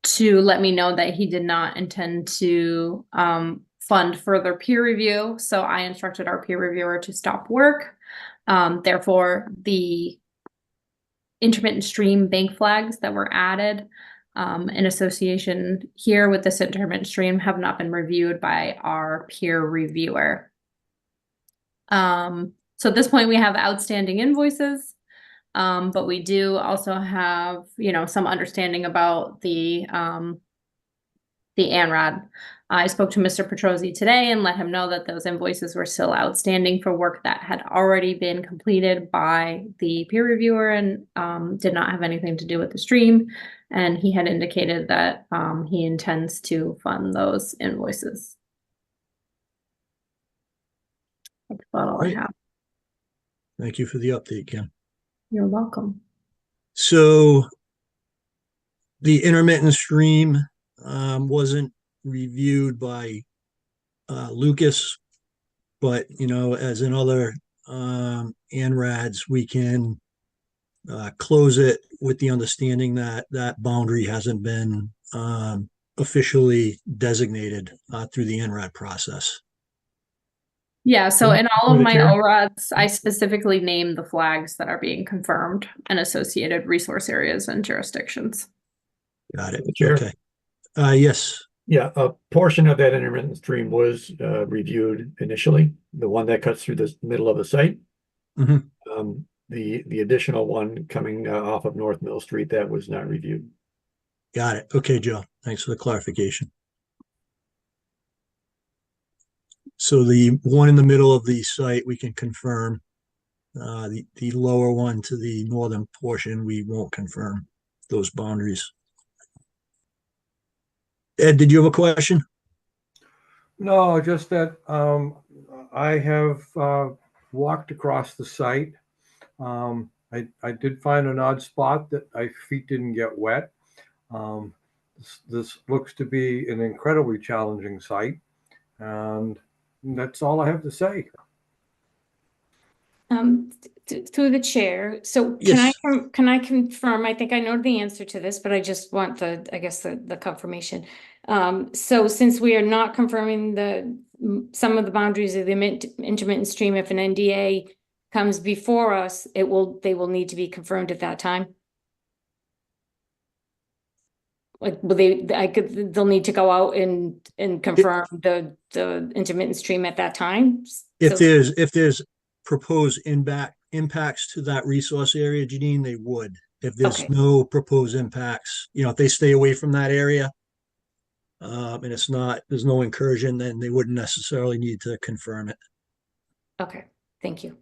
to let me know that he did not intend to fund further peer review. So I instructed our peer reviewer to stop work. Therefore, the intermittent stream bank flags that were added in association here with this intermittent stream have not been reviewed by our peer reviewer. So at this point, we have outstanding invoices, but we do also have, some understanding about the ANRAD. I spoke to Mr. Petrosi today and let him know that those invoices were still outstanding for work that had already been completed by the peer reviewer and did not have anything to do with the stream. And he had indicated that he intends to fund those invoices. That's about all I have. Thank you for the update, Kim. You're welcome. So the intermittent stream wasn't reviewed by Lucas, but as in other ANRADs, we can close it with the understanding that that boundary hasn't been officially designated through the ANRAD process. Yeah, so in all Through of the my chair. ORADs, I specifically name the flags that are being confirmed and associated resource areas and jurisdictions. Got it. Chair. Okay. Yes. Yeah, a portion of that intermittent stream was reviewed initially, the one that cuts through the middle of the site. Mhm. The additional one coming off of North Mill Street, that was not reviewed. Got it. Okay, Joe. Thanks for the clarification. So the one in the middle of the site, we can confirm. The lower one to the northern portion, we won't confirm those boundaries. Ed, did you have a question? No, just that I have walked across the site. I did find an odd spot that my feet didn't get wet. This looks to be an incredibly challenging site, and that's all I have to say. Through the chair, so Yes. can I confirm? I think I know the answer to this, but I just want the confirmation. So since we are not confirming some of the boundaries of the intermittent stream, if an NDA comes before us, they will need to be confirmed at that time. Like, they'll need to go out and confirm the intermittent stream at that time. If So- there's proposed impacts to that resource area, Janine, they would. If there's Okay. no proposed impacts, if they stay away from that area, and there's no incursion, then they wouldn't necessarily need to confirm it. Okay, thank you.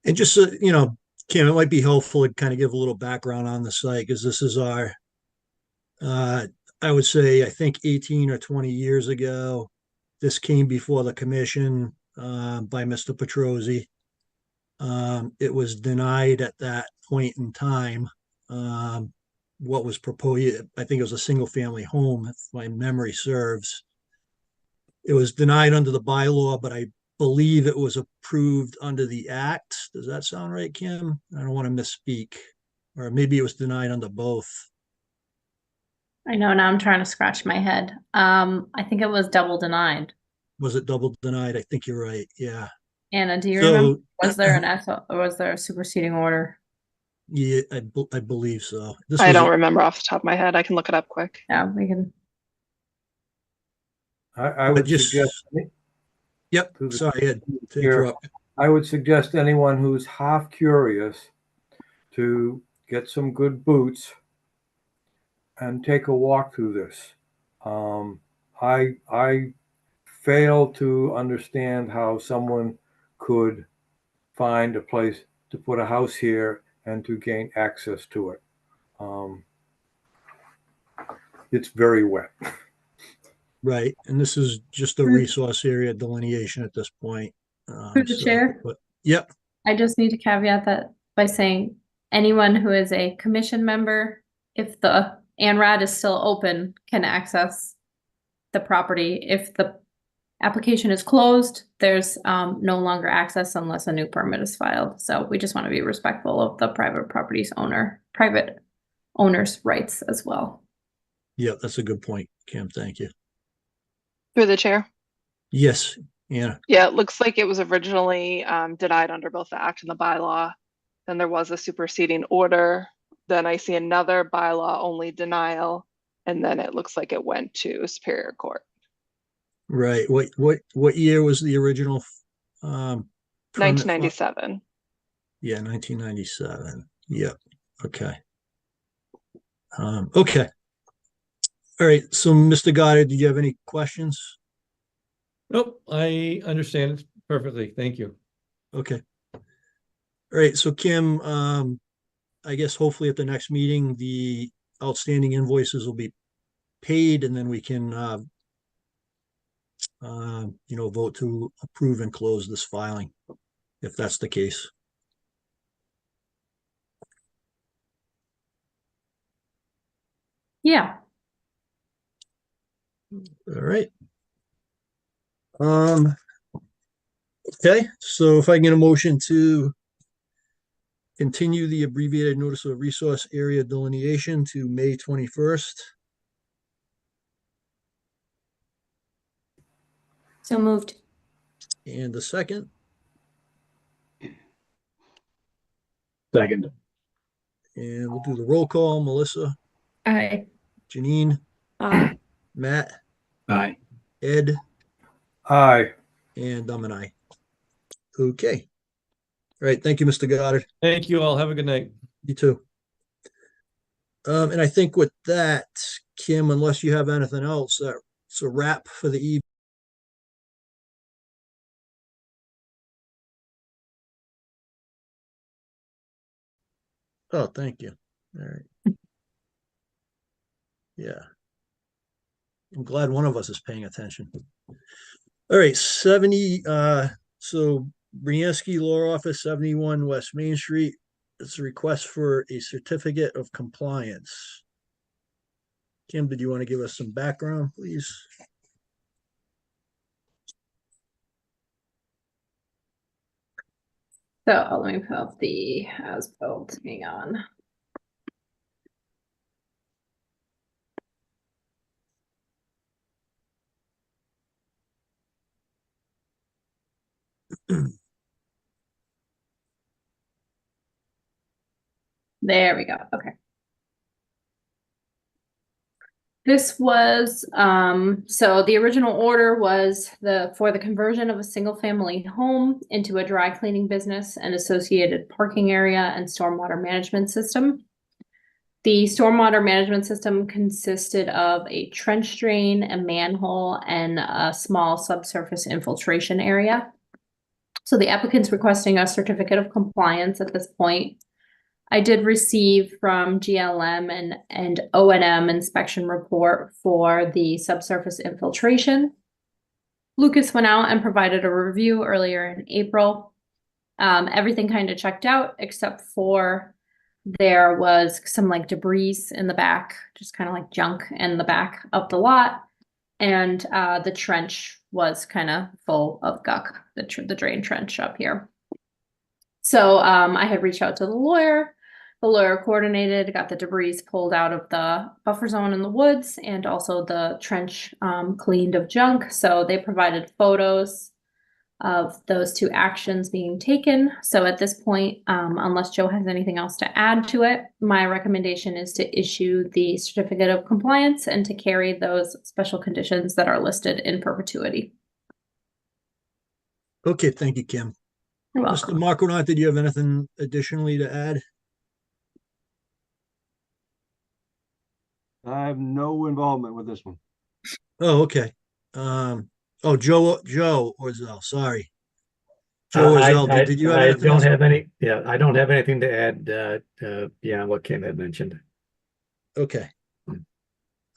And just, Kim, it might be helpful to kind of give a little background on the site, because this is our, I would say, I think 18 or 20 years ago, this came before the commission by Mr. Petrosi. It was denied at that point in time. What was proposed, I think it was a single family home, if my memory serves. It was denied under the bylaw, but I believe it was approved under the act. Does that sound right, Kim? I don't want to misspeak. Or maybe it was denied under both. I know, now I'm trying to scratch my head. I think it was double denied. Was it double denied? I think you're right. Yeah. Anna, do you So- remember? Was there was there a superseding order? Yeah, I believe so. This I was don't remember off the top of my head. I can look it up quick. Yeah, we can. I would just- suggest. Yep. Through the Sorry, Ed, to chair, interrupt. I would suggest anyone who's half curious to get some good boots and take a walk through this. I fail to understand how someone could find a place to put a house here and to gain access to it. it's very wet. Right, and this is just a resource area delineation at this point. Through the chair? But, yep, I just need to caveat that by saying anyone who is a commission member, if the ANRAD is still open, can access the property. If the application is closed, there's no longer access unless a new permit is filed. So we just want to be respectful of the private owner's rights as well. yeah, that's a good point, Kim, thank you. Through the chair. Yes, yeah, Yeah, it looks like it was originally denied under both the act and the bylaw. Then there was a superseding order. Then I see another bylaw only denial. And then it looks like it went to Superior Court. right. What year was the original? Permit 1997. Yeah, 1997. Yep. Okay. Okay. All right. So, Mr. Goddard, did you have any questions? Nope, I understand it perfectly. Thank you. Okay. All right. So, Kim, I guess hopefully at the next meeting, the outstanding invoices will be paid, and then we can, vote to approve and close this filing, if that's the case. Yeah. All right. Okay, so if I can get a motion to continue the abbreviated notice of resource area delineation to May 21st. So moved. And the second, Second. and we'll do the roll call. Melissa, Aye. Janine, Aye. Matt, Aye. Ed, Aye. and I'm an aye. Okay. All right, thank you, Mr. Goddard. Thank you all. Have a good night. You too. And I think with that, Kim, unless you have anything else, that's a wrap for the evening. Oh, thank you. All right. Yeah. I'm glad one of us is paying attention. All right, 70, so Brieski Law Office, 71 West Main Street. It's a request for a certificate of compliance. Kim, did you want to give us some background, please? So let me pull up the as-built. Hang on. There we go. Okay. This was, so the original order was for the conversion of a single family home into a dry cleaning business and associated parking area and stormwater management system. The stormwater management system consisted of a trench drain, a manhole, and a small subsurface infiltration area. So the applicant's requesting a certificate of compliance at this point. I did receive from GLM and O&M inspection report for the subsurface infiltration. Lucas went out and provided a review earlier in April. Everything kind of checked out except for there was some like debris in the back, just kind of like junk in the back of the lot. And the trench was kind of full of guck, the drain trench up here. So I had reached out to the lawyer. The lawyer coordinated, got the debris pulled out of the buffer zone in the woods and also the trench cleaned of junk. So they provided photos of those two actions being taken. So at this point, unless Joe has anything else to add to it, my recommendation is to issue the certificate of compliance and to carry those special conditions that are listed in perpetuity. Okay, thank you, Kim. You're welcome. Mr. Marconaut, did you have anything additionally to add? I have no involvement with this one. Oh, okay. Joe Orzell, sorry. Joe Orzell, did you have anything don't else? have any, yeah, I don't have anything to add beyond what Kim had mentioned. Okay.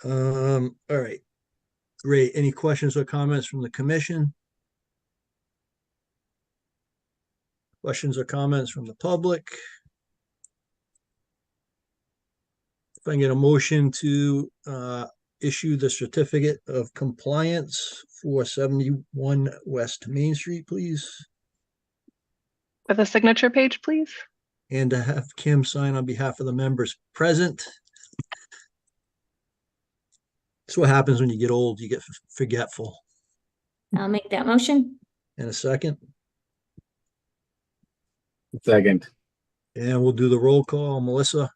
All right. Great. Any questions or comments from the commission? Questions or comments from the public? If I can get a motion to issue the certificate of compliance for 71 West Main Street, please. For the signature page, please. And to have Kim sign on behalf of the members present. That's what happens when you get old, you get forgetful. I'll make that motion. In a second. Second. And we'll do the roll call. Melissa,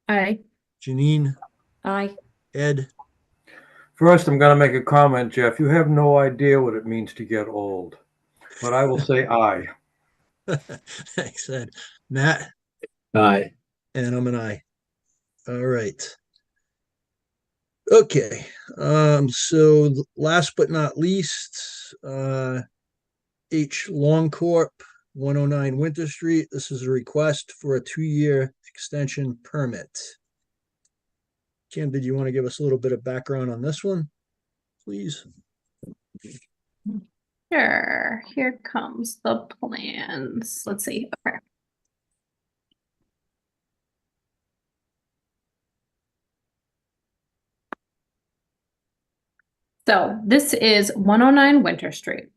Aye. Janine, Aye. Ed, First, I'm gonna make a comment, Jeff. You have no idea what it means to get old, but I will say aye. thanks, Ed. Matt, Aye. and I'm an aye. All right. Okay, so last but not least, H Long Corp, 109 Winter Street. This is a request for a 2-year extension permit. Kim, did you want to give us a little bit of background on this one, please? Sure, here comes the plans. Let's see. Okay. So this is 109 Winter Street.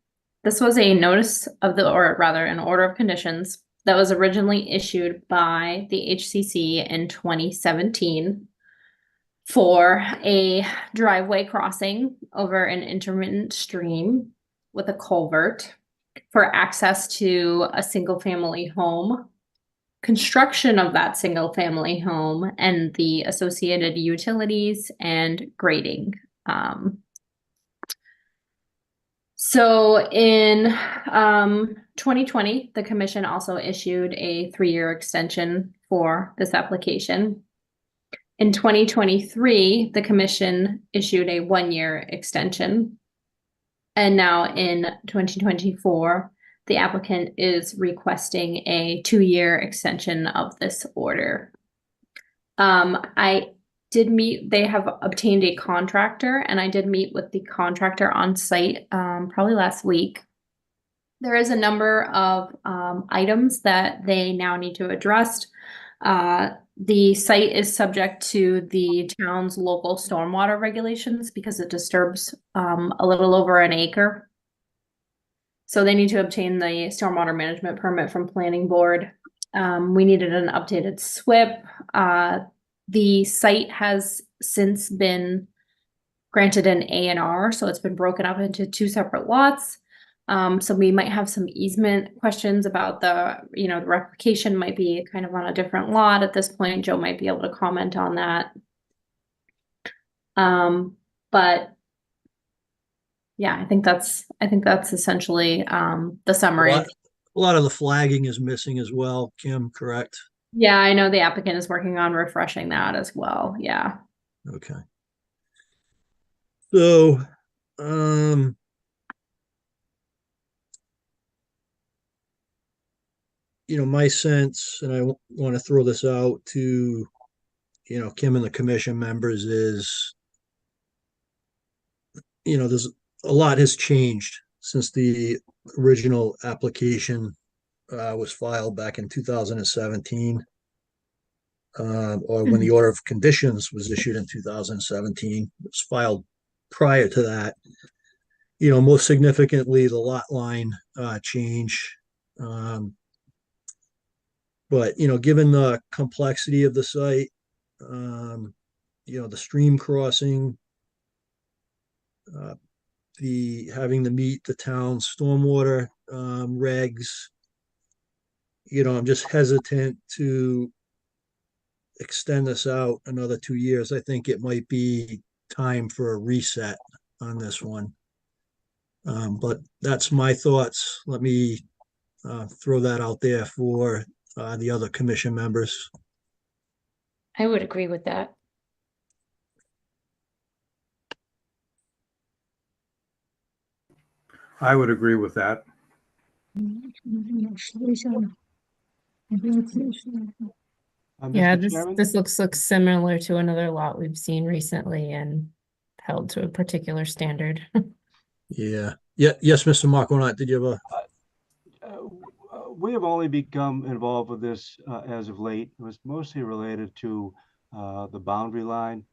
This was a notice of the, or rather an order of conditions that was originally issued by the HCC in 2017 for a driveway crossing over an intermittent stream with a culvert for access to a single family home, construction of that single family home, and the associated utilities and grading. So in 2020, the commission also issued a 3-year extension for this application. In 2023, the commission issued a 1-year extension. And now in 2024, the applicant is requesting a 2-year extension of this order. I did meet, they have obtained a contractor, and I did meet with the contractor on site probably last week. There is a number of items that they now need to address. The site is subject to the town's local stormwater regulations because it disturbs a little over an acre. So they need to obtain the stormwater management permit from planning board. We needed an updated SWIP. The site has since been granted an A&R, so it's been broken up into 2 separate lots. So we might have some easement questions about the, the replication might be kind of on a different lot at this point. Joe might be able to comment on that. But yeah, I think that's essentially the summary. A lot of the flagging is missing as well, Kim, correct? Yeah, I know the applicant is working on refreshing that as well. Yeah. Okay. So, my sense, and I want to throw this out to, Kim and the commission members is, there's a lot has changed since the original application was filed back in 2017, or when the order of conditions was issued in 2017. It was filed prior to that. Most significantly, the lot line change. But, given the complexity of the site, the stream crossing, having to meet the town's stormwater regs, I'm just hesitant to extend this out another 2 years. I think it might be time for a reset on this one. But that's my thoughts. Let me throw that out there for the other commission members. I would agree with that. I would agree with that. Yeah, Mr. Chairman? this looks similar to another lot we've seen recently and held to a particular standard. Yeah. Yeah. Yes, Mr. Marconaut, did you have We have only become involved with this as of late. It was mostly related to the boundary line,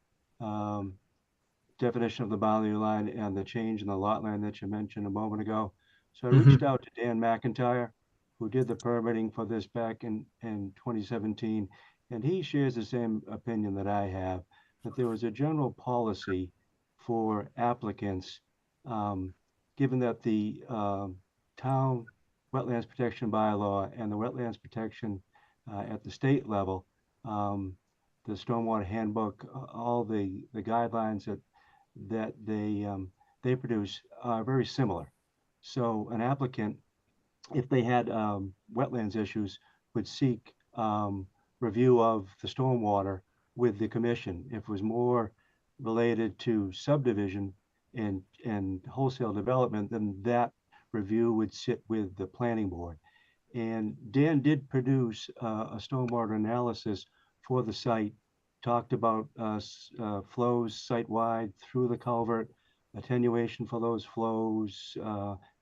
definition of the boundary line and the change in the lot line that you mentioned a moment ago. So I reached out to Dan McIntyre, who did the permitting for this back in 2017, and he shares the same opinion that I have, that there was a general policy for applicants, given that the town wetlands protection bylaw and the wetlands protection at the state level, the stormwater handbook, all the guidelines that they produce are very similar. So an applicant, if they had wetlands issues, would seek review of the stormwater with the commission. If it was more related to subdivision and wholesale development, then that review would sit with the planning board. And Dan did produce a stormwater analysis for the site, talked about flows site-wide through the culvert, attenuation for those flows,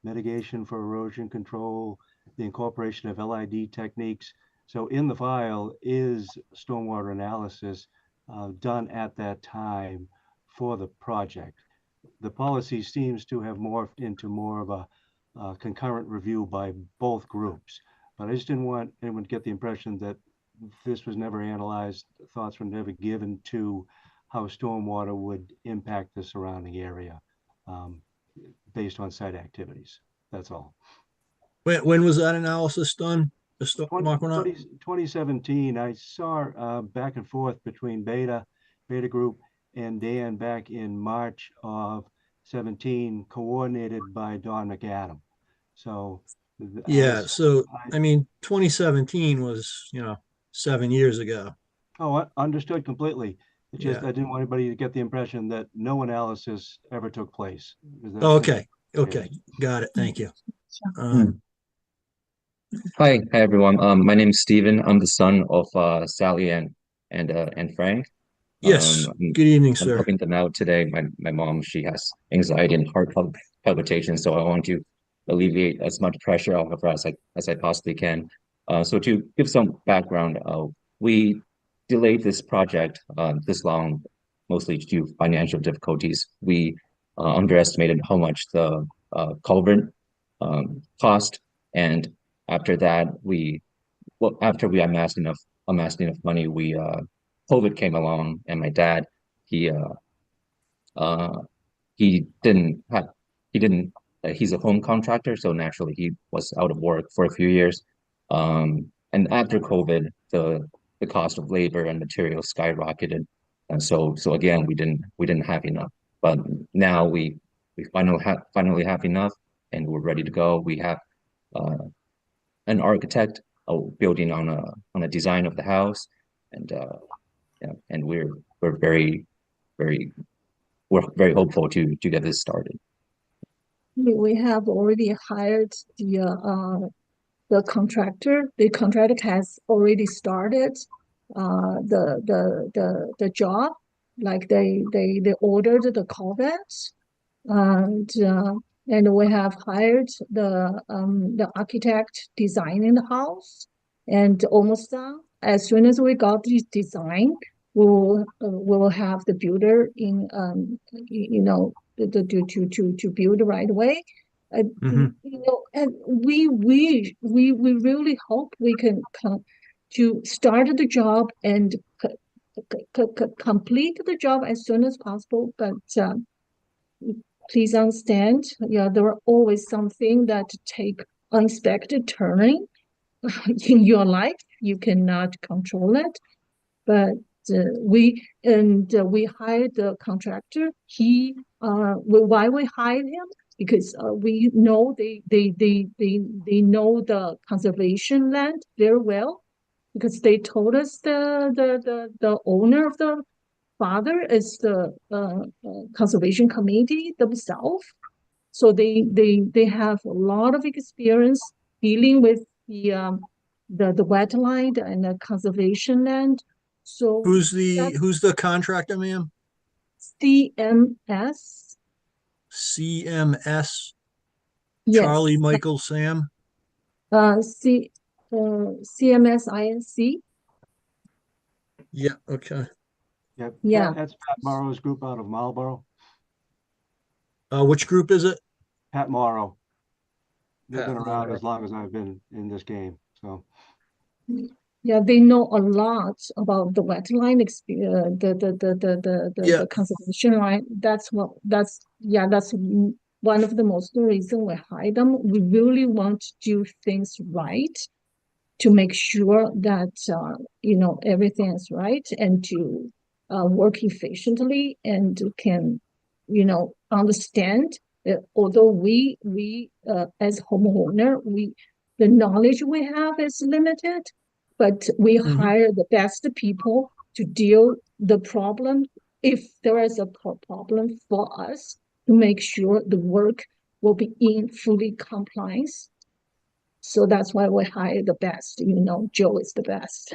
mitigation for erosion control, the incorporation of LID techniques. So in the file is stormwater analysis done at that time for the project. The policy seems to have morphed into more of a concurrent review by both groups. But I just didn't want anyone to get the impression that this was never analyzed, thoughts were never given to how stormwater would impact the surrounding area based on site activities. That's all. when was that analysis done? Mr. Marconaut? 2017, I saw back and forth between Beta Group and Dan back in March of 17, coordinated by Don McAdam. So Yeah, so I mean, 2017 was, 7 years ago. Oh, understood completely. It's just Yeah. I didn't want anybody to get the impression that no analysis ever took place. Okay, okay, got it. Thank you. Hi everyone. My name is Steven. I'm the son of Sally and Frank. Yes. Good evening, I'm sir. helping them out today. My mom, she has anxiety and heart palpitations, so I want to alleviate as much pressure off of her as I possibly can. So to give some background, we delayed this project this long, mostly due to financial difficulties. We underestimated how much the culvert cost, and after that, after we amassed enough money, COVID came along, and my dad, he's a home contractor, so naturally he was out of work for a few years. And after COVID, the cost of labor and materials skyrocketed, and so again we didn't have enough. But now we finally have enough, and we're ready to go. We have an architect building on a design of the house, and yeah, and we're very hopeful to get this started. We have already hired the contractor. The contractor has already started the job. Like they ordered the culverts, and we have hired the architect designing the house, and almost done. As soon as we got this design, we will have the builder in to build right away. And we really hope we can come to start the job and complete the job as soon as possible. But please understand, there are always something that take unexpected turning in your life. You cannot control it, but we hired the contractor. Why we hired him? Because we know they know the conservation land very well, because they told us the owner of the father is the conservation committee themselves, so they have a lot of experience dealing with the the wetland and the conservation land. So Who's the contractor, ma'am? CMS, CMS, yes, Charlie Michael Sam. CMS INC, Yeah, okay. yeah. That's Pat Morrow's group out of Marlboro. Which group is it? Pat Morrow. They've Pat been around Morrow. as long as I've been in this game, so. Yeah, they know a lot about the wetland Yeah. the conservation line. That's one of the most reason we hire them. We really want to do things right to make sure that everything is right and to work efficiently and can understand that although we as homeowner the knowledge we have is limited, but we Mhm. hire the best people to deal the problem if there is a problem for us to make sure the work will be in fully compliance. So that's why we hire the best. Joe is the best.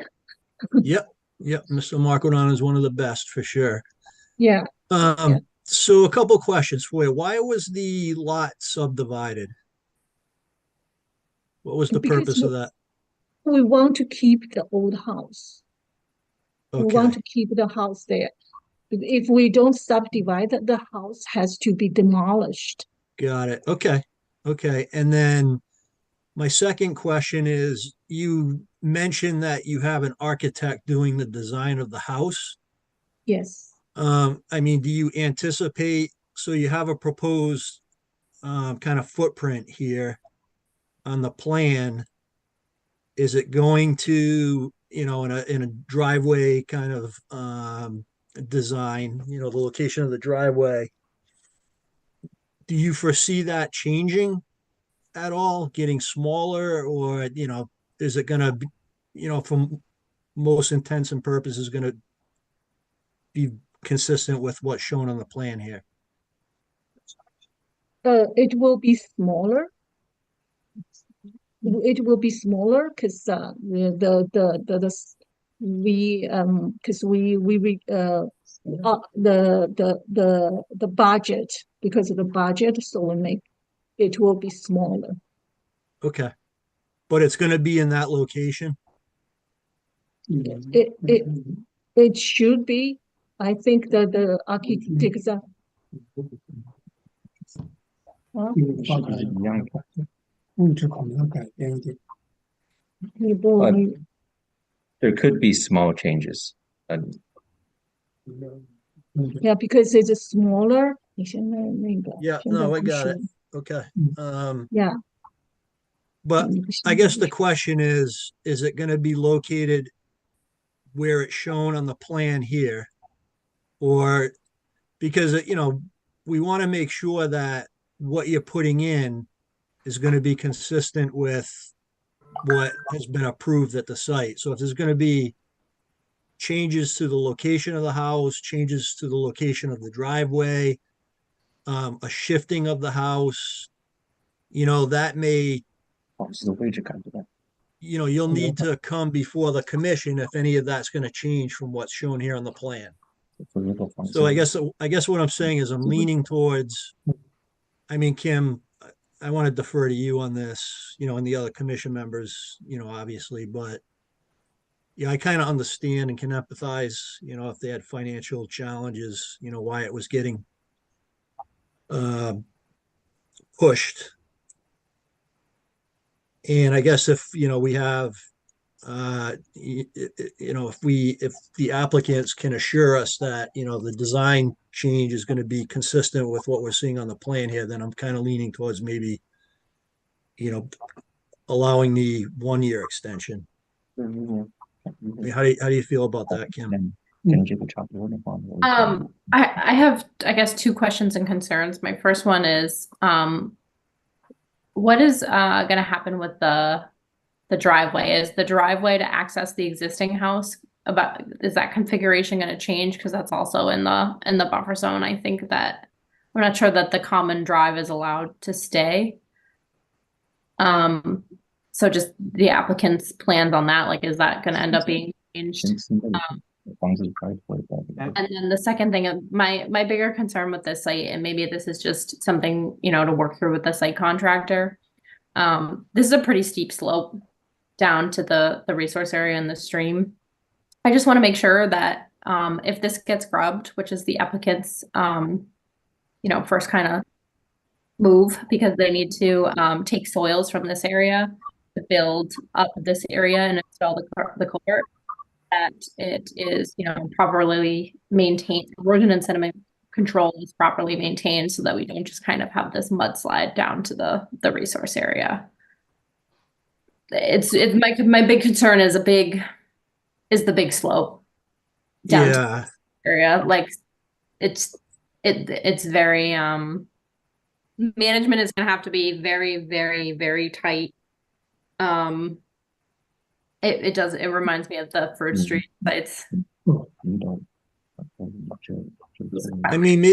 Yep, Mr. Marcodon is one of the best for sure. Yeah. So a couple questions for you. Why was the lot subdivided? What was the Because purpose of that? we want to keep the old house. We want Okay, to keep the house there. If we don't subdivide, the house has to be demolished. got it. Okay. And then my second question is, you mentioned that you have an architect doing the design of the house. Yes. I mean, do you anticipate, so you have a proposed kind of footprint here on the plan. Is it going to, in a driveway kind of design, the location of the driveway? Do you foresee that changing at all, getting smaller, or, is it gonna be, from most intents and purposes, gonna be consistent with what's shown on the plan here? It will be smaller. It will be smaller because the budget, because of the budget, so it will be smaller. Okay, but it's gonna be in that location? It should be. I think that the architects are. Huh? There could be small changes. Yeah, because it's a smaller. Yeah, no, I got it. Okay. Yeah. But I guess the question is it gonna be located where it's shown on the plan here? Or, because, we want to make sure that what you're putting in is going to be consistent with what has been approved at the site. So if there's going to be changes to the location of the house, changes to the location of the driveway, a shifting of the house, that may, you'll need to come before the commission if any of that's going to change from what's shown here on the plan. So I guess what I'm saying is I'm leaning towards, Kim, I want to defer to you on this, and the other commission members, obviously, but yeah, I kind of understand and can empathize, if they had financial challenges, why it was getting pushed. And I guess if, we have, if the applicants can assure us that, the design change is going to be consistent with what we're seeing on the plan here, then I'm kind of leaning towards maybe, allowing the 1-year extension. I mean, how do you feel about that, Kim? I have, I guess, 2 questions and concerns. My first one is, what is going to happen with the driveway? Is the driveway to access the existing house, is that configuration going to change? Because that's also in the buffer zone. I think that I'm not sure that the common drive is allowed to stay. So just the applicant's plans on that, like, is that gonna end up being changed? And then the second thing, my bigger concern with this site, and maybe this is just something, you know, to work through with the site contractor. This is a pretty steep slope down to the resource area in the stream. I just want to make sure that if this gets grubbed, which is the applicant's you know, first kind of move, because they need to take soils from this area to build up this area and install the culvert, that it is, you know, properly maintained, erosion and sediment control is properly maintained, so that we don't just kind of have this mudslide down to the resource area. It's my big concern is the big slope down to Yeah, the area. Like it's very management is gonna have to be very, very, very tight. It reminds me of the Fruit Street sites. I mean,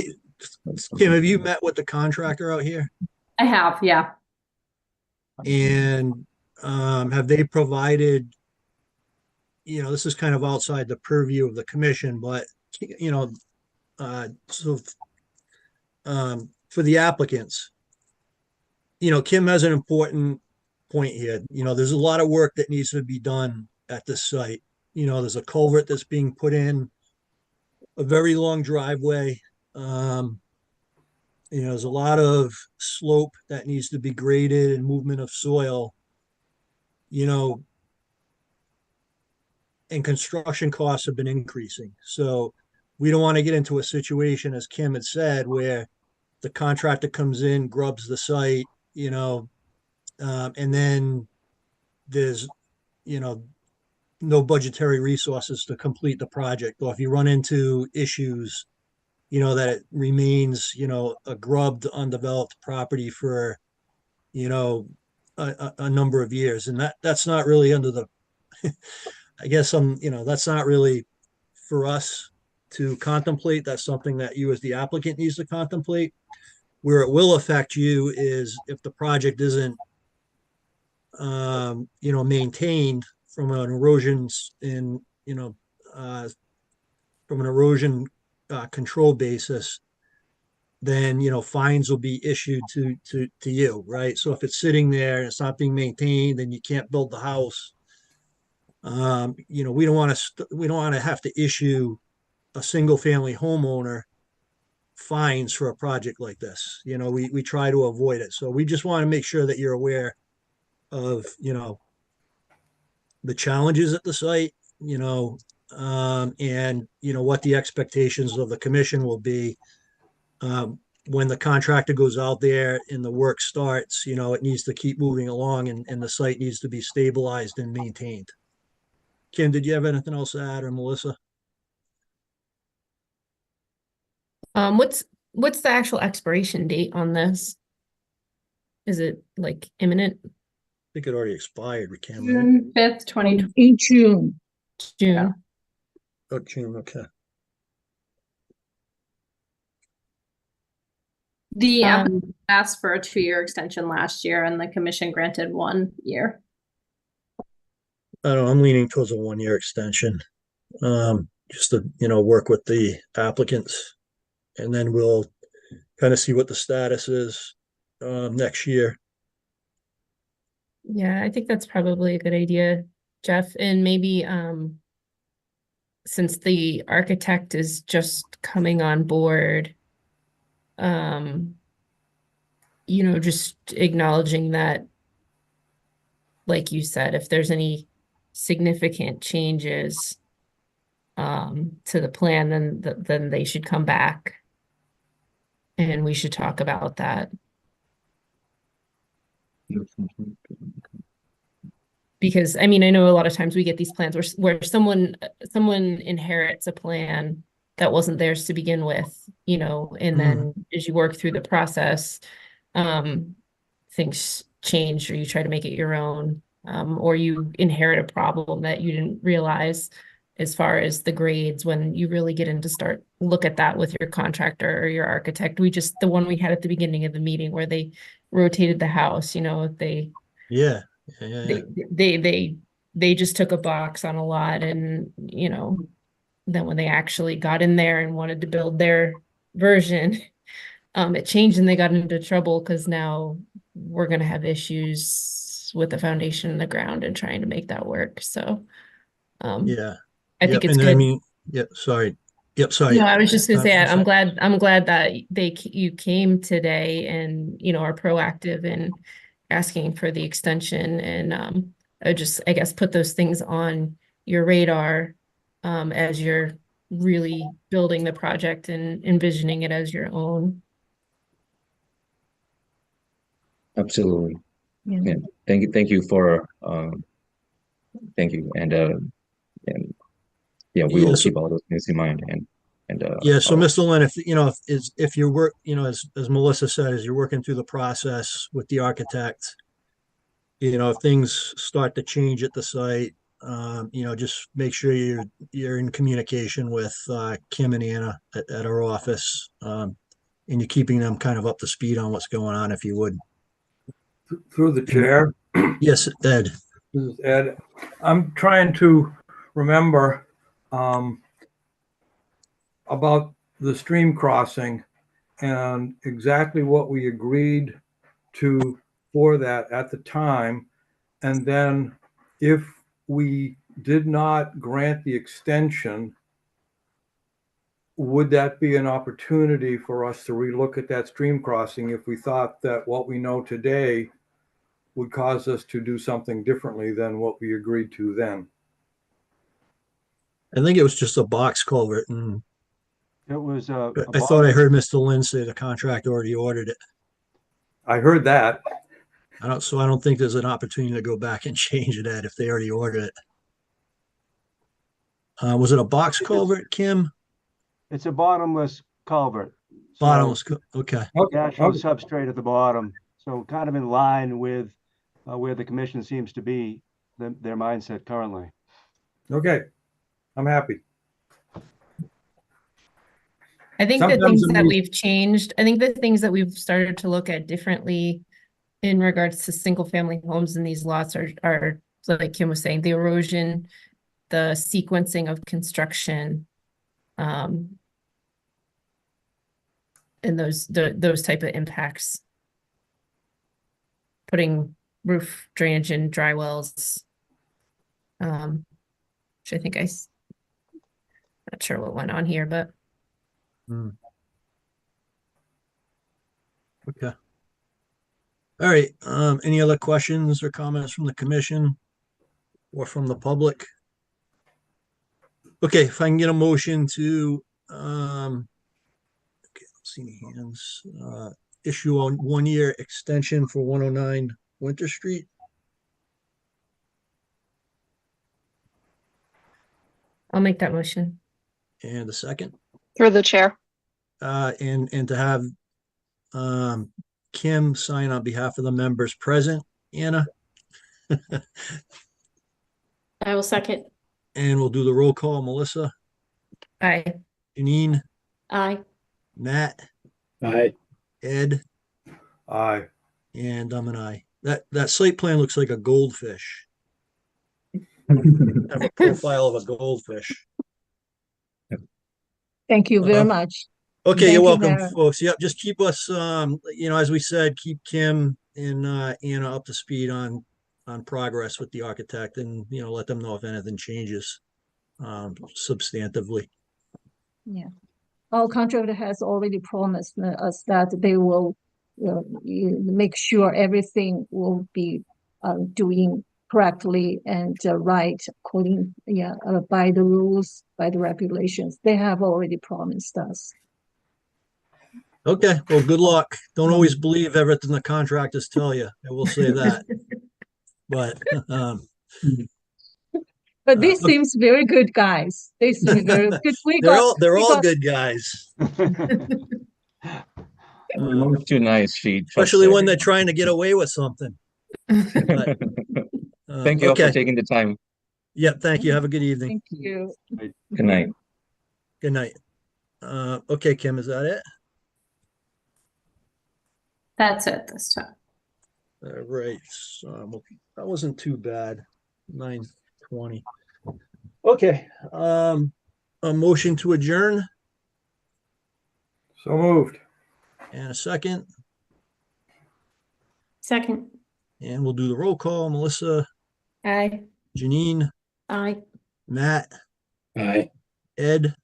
Kim, have you met with the contractor out here? I have, yeah. And have they provided, you know, this is kind of outside the purview of the commission, but, you know, for the applicants, you know, Kim has an important point here. You know, there's a lot of work that needs to be done at this site. You know, there's a culvert that's being put in, a very long driveway. You know, there's a lot of slope that needs to be graded and movement of soil, you know, and construction costs have been increasing. So we don't want to get into a situation, as Kim had said, where the contractor comes in, grubs the site, you know, and then there's, you know, no budgetary resources to complete the project. Or if you run into issues, you know, that it remains, you know, a grubbed, undeveloped property for, you know, a number of years. And that's not really under the, I guess you know, that's not really for us to contemplate. That's something that you as the applicant needs to contemplate. Where it will affect you is if the project isn't, you know, maintained from an erosion in, you know, from an erosion control basis, then, you know, fines will be issued to you, right? So if it's sitting there and it's not being maintained and you can't build the house, you know, we don't want to have to issue a single family homeowner fines for a project like this. You know, we try to avoid it. So we just want to make sure that you're aware of, you know, the challenges at the site, you know, and, you know, what the expectations of the commission will be. When the contractor goes out there and the work starts, you know, it needs to keep moving along and the site needs to be stabilized and maintained. Kim, did you have anything else to add, or Melissa? What's the actual expiration date on this? Is it like imminent? I think it already expired, Kim. June 5th, 2020. In June. June. Oh, June, okay. The applicant asked for a 2-year extension last year and the commission granted 1 year. I don't know, I'm leaning towards a 1-year extension. Just to, you know, work with the applicants. And then we'll kind of see what the status is next year. Yeah, I think that's probably a good idea, Jeff. And maybe since the architect is just coming on board, you know, just acknowledging that, like you said, if there's any significant changes to the plan, then they should come back and we should talk about that. Because I mean, I know a lot of times we get these plans where someone inherits a plan that wasn't theirs to begin with, you know, and then as you work through the process, things change or you try to make it your own, or you inherit a problem that you didn't realize as far as the grades when you really get in to start look at that with your contractor or your architect. The one we had at the beginning of the meeting where they rotated the house, you know, Yeah. Yeah. They just took a box on a lot, and then when they actually got in there and wanted to build their version, it changed and they got into trouble because now we're going to have issues with the foundation in the ground and trying to make that work. So Yeah. I think it's and good. I mean, sorry. Sorry. No, I was just gonna say, I'm sorry. glad that you came today and, are proactive in asking for the extension, and I guess put those things on your radar as you're really building the project and envisioning it as your own. Absolutely. Yeah. Yeah. Thank you for thank you. And yeah, we will keep all those things in mind, and So Mr. Lynn, if you work, as Melissa said, as you're working through the process with the architect, if things start to change at the site, just make sure you're in communication with Kim and Anna at our office, and you're keeping them kind of up to speed on what's going on, if you would. Through the chair. Yes, Ed. This is Ed. I'm trying to remember about the stream crossing and exactly what we agreed to for that at the time. And then if we did not grant the extension, would that be an opportunity for us to relook at that stream crossing if we thought that what we know today would cause us to do something differently than what we agreed to then? I think it was just a box culvert, and It was I thought I heard Mr. Lynn say the contract already ordered it. I heard that. I don't think there's an opportunity to go back and change it, Ed, if they already ordered it. Was it a box culvert, Kim? It's a bottomless culvert. Bottomless. Okay. Natural substrate at the bottom. So kind of in line with where the commission seems to be, their mindset currently. Okay. I'm happy. I think the things that we've changed, I think the things that we've started to look at differently in regards to single family homes in these lots are like Kim was saying, the erosion, the sequencing of construction, and those type of impacts. Putting roof drainage in dry wells, which I think not sure what went on here, but. Okay. All right. Any other questions or comments from the commission or from the public? Okay, if I can get a motion to okay, I don't see any hands. Issue a 1-year extension for 109 Winter Street. I'll make that motion. And a second. Through the chair. And to have Kim sign on behalf of the members present. Anna. I will second. And we'll do the roll call. Melissa. Aye. Janine. Aye. Matt. Aye. Ed. Aye. And I'm an aye. That site plan looks like a goldfish. Have a profile of a goldfish. Thank you very much. Okay, Thank you're you welcome, very- folks. Yep, just keep us, as we said, keep Kim and Anna up to speed on progress with the architect, and let them know if anything changes substantively. Yeah. Our contractor has already promised us that they will make sure everything will be doing correctly and right according, by the rules, by the regulations. They have already promised us. Okay, well, good luck. Don't always believe everything the contractors tell you. I will say that. But this seems very good guys. They seem very good. They're all good guys. Too nice. Especially when they're trying to get away with something. But, thank you all for taking the time. Yep, thank you. Have a good evening. Thank you. Good night. Good night. Okay, Kim, is that it? That's it this time. All right, that wasn't too bad. 9:20. Okay, a motion to adjourn So moved. and a second, Second. and we'll do the roll call. Melissa, Aye. Janine, Aye. Matt, Aye. Ed,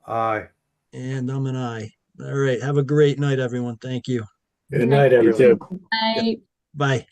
Aye. and I'm an aye. All right, have a great night, everyone. Thank you. Good night, You everyone. too. I Bye.